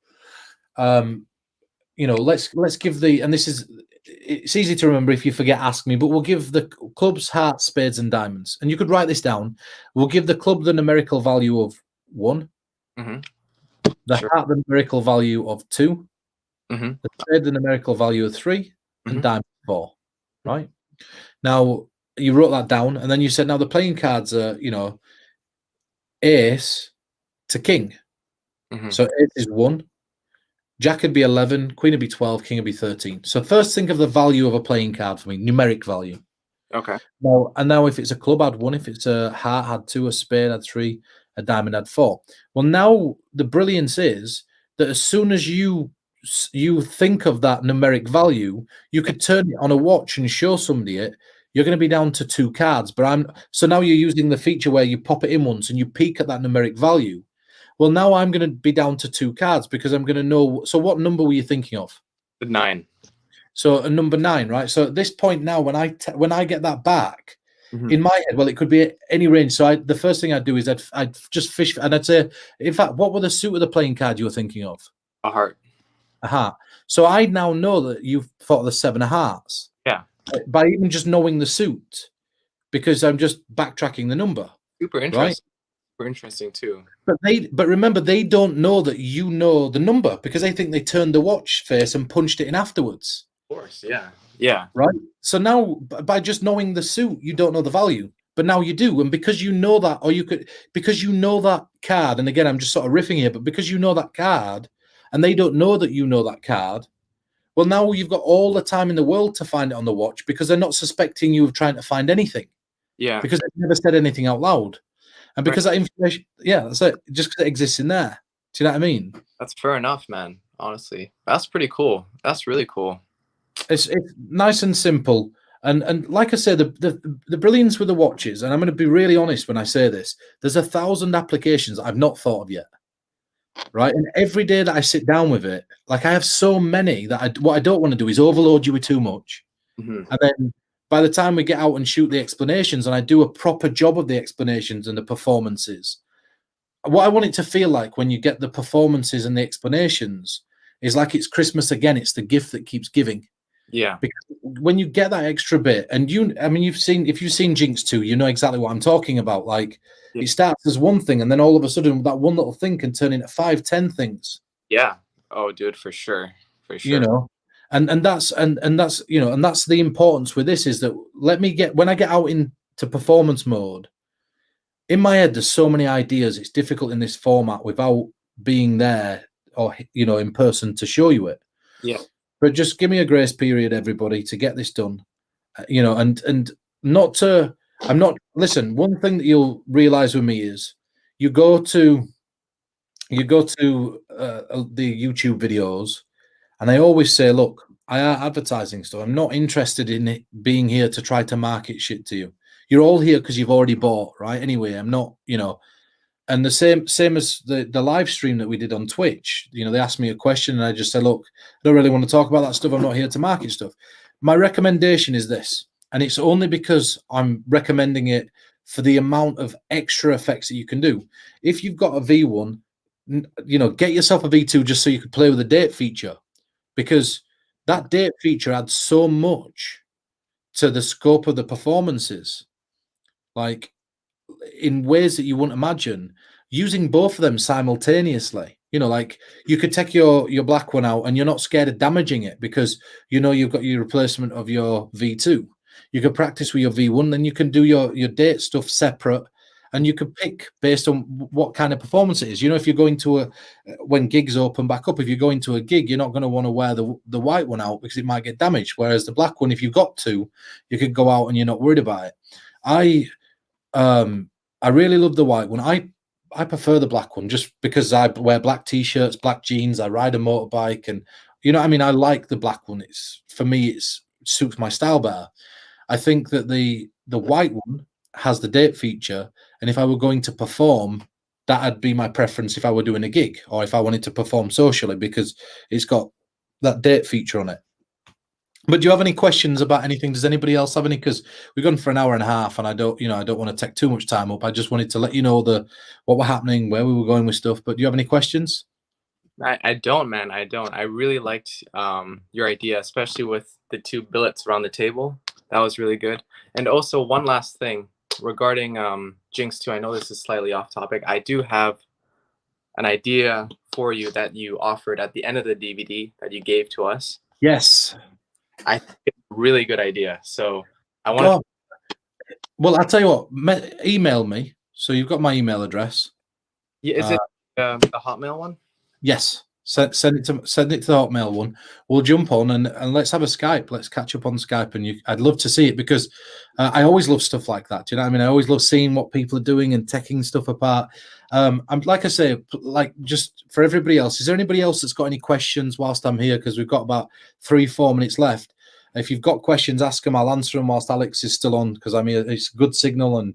you know, let's give the, and it's easy to remember if you forget, ask me, but we'll give the clubs, hearts, spades, and diamonds. And you could write this down. We'll give the club the numerical value of 1, the heart the numerical value of 2, the spade the numerical value of 3, and diamond 4. Right? Now, you wrote that down, and then you said, now the playing cards are, you know, ace to king. So ace is 1. Jack would be 11, queen would be 12, king would be 13. So first think of the value of a playing card for me, numeric value. Okay. Now if it's a club, I'd 1. If it's a heart, had 2. A spade, had 3. A diamond, had 4. Well, now the brilliance is that as soon as you think of that numeric value, you could turn it on a watch and show somebody it. You're going to be down to 2 cards. So now you're using the feature where you pop it in once and you peek at that numeric value. Well, now I'm going to be down to 2 cards because I'm going to know. So what number were you thinking of? The 9. So a number 9, right? So at this point now, when I get that back in my head, well, it could be any range. So the first thing I'd do is I'd just fish, and I'd say, in fact, what were the suit of the playing card you were thinking of? A heart. A heart. So I now know that you've thought of the 7 of hearts. Yeah. By even just knowing the suit, because I'm just backtracking the number. Super interesting. Right? Super interesting too. But remember, they don't know that you know the number because they think they turned the watch face and punched it in afterwards. Of course, yeah. Yeah. Right? So now, by just knowing the suit, you don't know the value. But now you do. And because you know that, because you know that card, and again, I'm just sort of riffing here, but because you know that card, and they don't know that you know that card, well, now you've got all the time in the world to find it on the watch because they're not suspecting you of trying to find anything. Yeah. Because they've never said anything out loud. And because that information, that's it, just because it exists in there. Do you know what I mean? That's fair enough, man. Honestly, that's pretty cool. That's really cool. It's nice and simple. And like I said, the brilliance with the watches, and I'm going to be really honest when I say this, there's 1,000 applications I've not thought of yet. Right? And every day that I sit down with it, like I have so many that what I don't want to do is overload you with too much. And then by the time we get out and shoot the explanations and I do a proper job of the explanations and the performances, what I want it to feel like when you get the performances and the explanations is like it's Christmas again. It's the gift that keeps giving. Yeah. Because when you get that extra bit, and if you've seen Jinx 2, you know exactly what I'm talking about. Like it starts as one thing and then all of a sudden that one little thing can turn into 5, 10 things. Yeah. Oh, dude, for sure. For sure. You know. And that's you know, and that's the importance with this is that when I get out into performance mode, in my head there's so many ideas. It's difficult in this format without being there or you know in person to show you it. Yeah. But just give me a grace period, everybody, to get this done. You know, and not to. I'm not. Listen, one thing that you'll realize with me is you go to the YouTube videos. And I always say, look, I are advertising stuff. I'm not interested in it being here to try to market shit to you. You're all here because you've already bought, right? Anyway, I'm not, and the same as the live stream that we did on Twitch. They asked me a question and I just said, look, I don't really want to talk about that stuff. I'm not here to market stuff. My recommendation is this, and it's only because I'm recommending it for the amount of extra effects that you can do. If you've got a V1, get yourself a V2 just so you could play with the date feature, because that date feature adds so much to the scope of the performances, like in ways that you wouldn't imagine. Using both of them simultaneously, like you could take your black one out and you're not scared of damaging it because you've got your replacement of your V2. You could practice with your V1, then you can do your date stuff separate, and you could pick based on what kind of performance it is. If you're going to when gigs open back up, if you're going to a gig, you're not going to want to wear the white one out because it might get damaged. Whereas the black one, if you've got to, you could go out and you're not worried about it. I really love the white one. I prefer the black one just because I wear black t-shirts, black jeans. I ride a motorbike, and I like the black one. For me, it suits my style better. I think that the white one has the date feature, and if I were going to perform, that'd be my preference if I were doing a gig or if I wanted to perform socially, because it's got that date feature on it. But do you have any questions about anything? Does anybody else have any? Because we've gone for an hour and a half, and I don't want to take too much time up. I just wanted to let you know what were happening, where we were going with stuff. But do you have any questions? I don't, man. I don't. I really liked your idea, especially with the two billets around the table. That was really good. And also, one last thing regarding Jinx 2. I know this is slightly off topic. I do have an idea for you that you offered at the end of the DVD that you gave to us. Yes. I think it's a really good idea. So I want to. Well, I'll tell you what. Email me. So you've got my email address. Yeah, is it the Hotmail one? Yes. Send it to the Hotmail one. We'll jump on and let's have a Skype. Let's catch up on Skype, and I'd love to see it, because I always love stuff like that. Do you know what I mean? I always love seeing what people are doing and taking stuff apart. I'm like I say, like, just for everybody else, is there anybody else that's got any questions whilst I'm here? Because we've got about 3-4 minutes left. If you've got questions, ask them. I'll answer them whilst Alex is still on, because I'm here. It's a good signal, and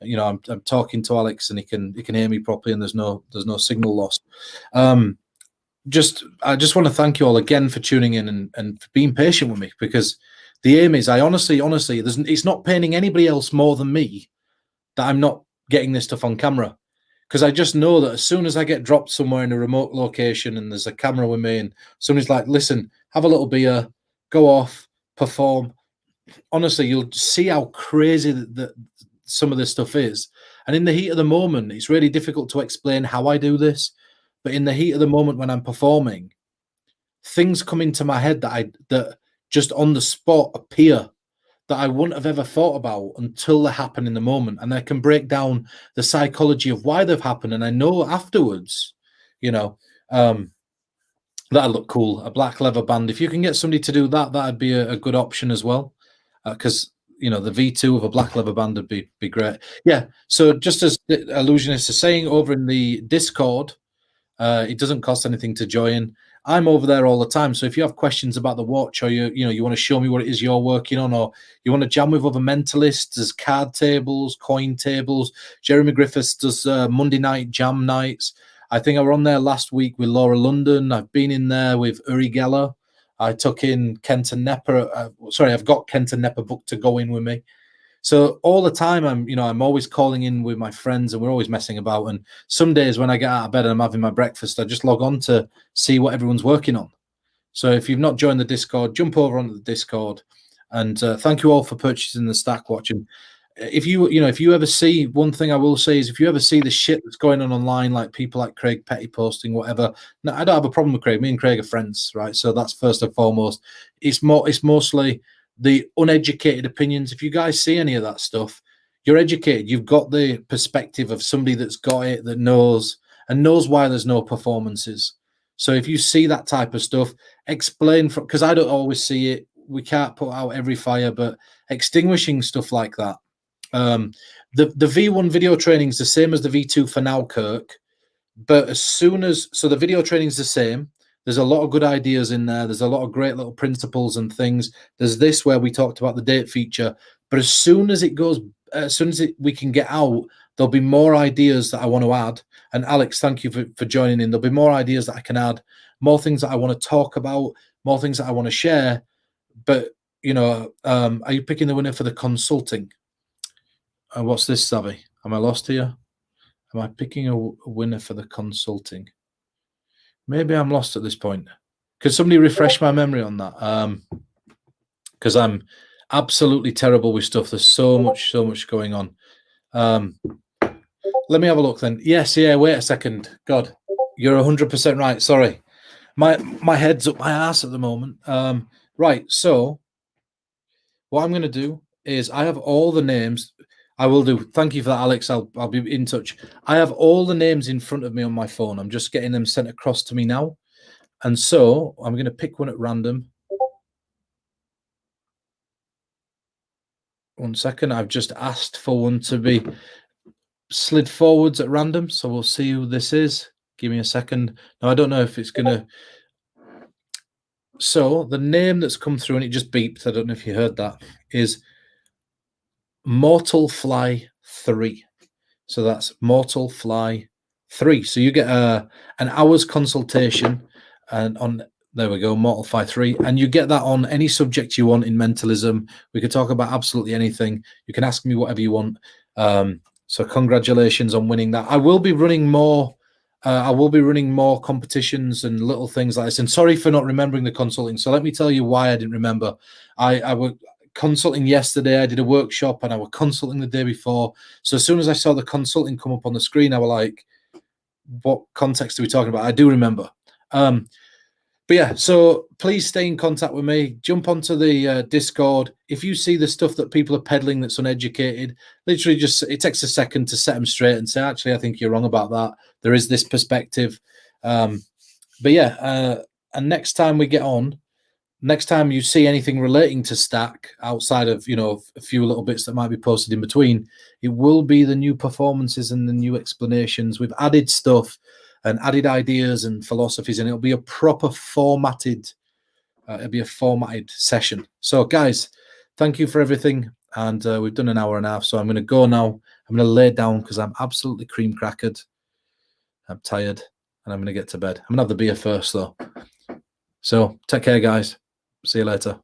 I'm talking to Alex, and he can hear me properly, and there's no signal loss. I just want to thank you all again for tuning in and for being patient with me, because the aim is, I honestly, it's not paining anybody else more than me that I'm not getting this stuff on camera, because I just know that as soon as I get dropped somewhere in a remote location and there's a camera with me and somebody's like, listen, have a little beer, go off, perform. Honestly, you'll see how crazy that some of this stuff is. And in the heat of the moment, it's really difficult to explain how I do this. But in the heat of the moment when I'm performing, things come into my head that just on the spot appear that I wouldn't have ever thought about until they happen in the moment. And I can break down the psychology of why they've happened. And I know afterwards, that'd look cool. A black leather band. If you can get somebody to do that, that'd be a good option as well. Because the V2 of a black leather band would be great. Yeah. So just as the Illusionist is saying, over in the Discord, it doesn't cost anything to join. I'm over there all the time. So if you have questions about the watch, or you want to show me what it is you're working on, or you want to jam with other mentalists, there's card tables, coin tables. Jeremy Griffiths does Monday night jam nights. I think I was on there last week with Laura London. I've been in there with Uri Geller. I took in Kenton Nepper. I've got Kenton Nepper booked to go in with me. So all the time, I'm always calling in with my friends, and we're always messing about. And some days when I get out of bed and I'm having my breakfast, I just log on to see what everyone's working on. So if you've not joined the Discord, jump over onto the Discord. And thank you all for purchasing the Stack Watch. And if you ever see, one thing I will say is, if you ever see the shit that's going on online, like people like Craig Petty posting whatever, no, I don't have a problem with Craig. Me and Craig are friends, right? So that's first and foremost. It's mostly the uneducated opinions. If you guys see any of that stuff, you're educated. You've got the perspective of somebody that's got it, that knows why there's no performances. So if you see that type of stuff, explain, because I don't always see it. We can't put out every fire, but extinguishing stuff like that. The V1 video training is the same as the V2 for now, Kirk. But the video training is the same. There's a lot of good ideas in there. There's a lot of great little principles and things. There's this where we talked about the date feature, but as soon as it goes, we can get out, there'll be more ideas that I want to add. And Alex, thank you for joining in. There'll be more ideas that I can add, more things that I want to talk about, more things that I want to share. But, you know, are you picking the winner for the consulting? What's this, Savvy? Am I lost here? Am I picking a winner for the consulting? Maybe I'm lost at this point. Could somebody refresh my memory on that? Because I'm absolutely terrible with stuff. There's so much going on. Let me have a look then. Yes, yeah, wait a second. God, you're 100% right. Sorry. My head's up my ass at the moment. Right, so what I'm going to do is I have all the names. I will do. Thank you for that, Alex. I'll be in touch. I have all the names in front of me on my phone. I'm just getting them sent across to me now. And so I'm going to pick one at random. 1 second. I've just asked for one to be slid forwards at random. So we'll see who this is. Give me a second. Now, I don't know if it's going to. So the name that's come through, and it just beeped, I don't know if you heard that, is Mortal Fly 3. So that's Mortal Fly 3. So you get an hour's consultation, and on there we go, Mortal Fly 3, and you get that on any subject you want in mentalism. We could talk about absolutely anything. You can ask me whatever you want. So congratulations on winning that. I will be running more. More competitions and little things like this. And sorry for not remembering the consulting. So let me tell you why I didn't remember. I was consulting yesterday. I did a workshop and I was consulting the day before. So as soon as I saw the consulting come up on the screen, I was like, what context are we talking about? I do remember. But yeah, so please stay in contact with me. Jump onto the Discord. If you see the stuff that people are peddling that's uneducated, literally just, it takes a second to set them straight and say, actually, I think you're wrong about that. There is this perspective. But yeah, and next time we get on, next time you see anything relating to Stack outside of, you know, a few little bits that might be posted in between, it will be the new performances and the new explanations. We've added stuff and added ideas and philosophies, and it'll be a proper formatted, session. So guys, thank you for everything. And we've done an hour and a half. So I'm going to go now. I'm going to lay down because I'm absolutely cream crackered. I'm tired and I'm going to get to bed. I'm going to have the beer first though. So take care, guys. See you later.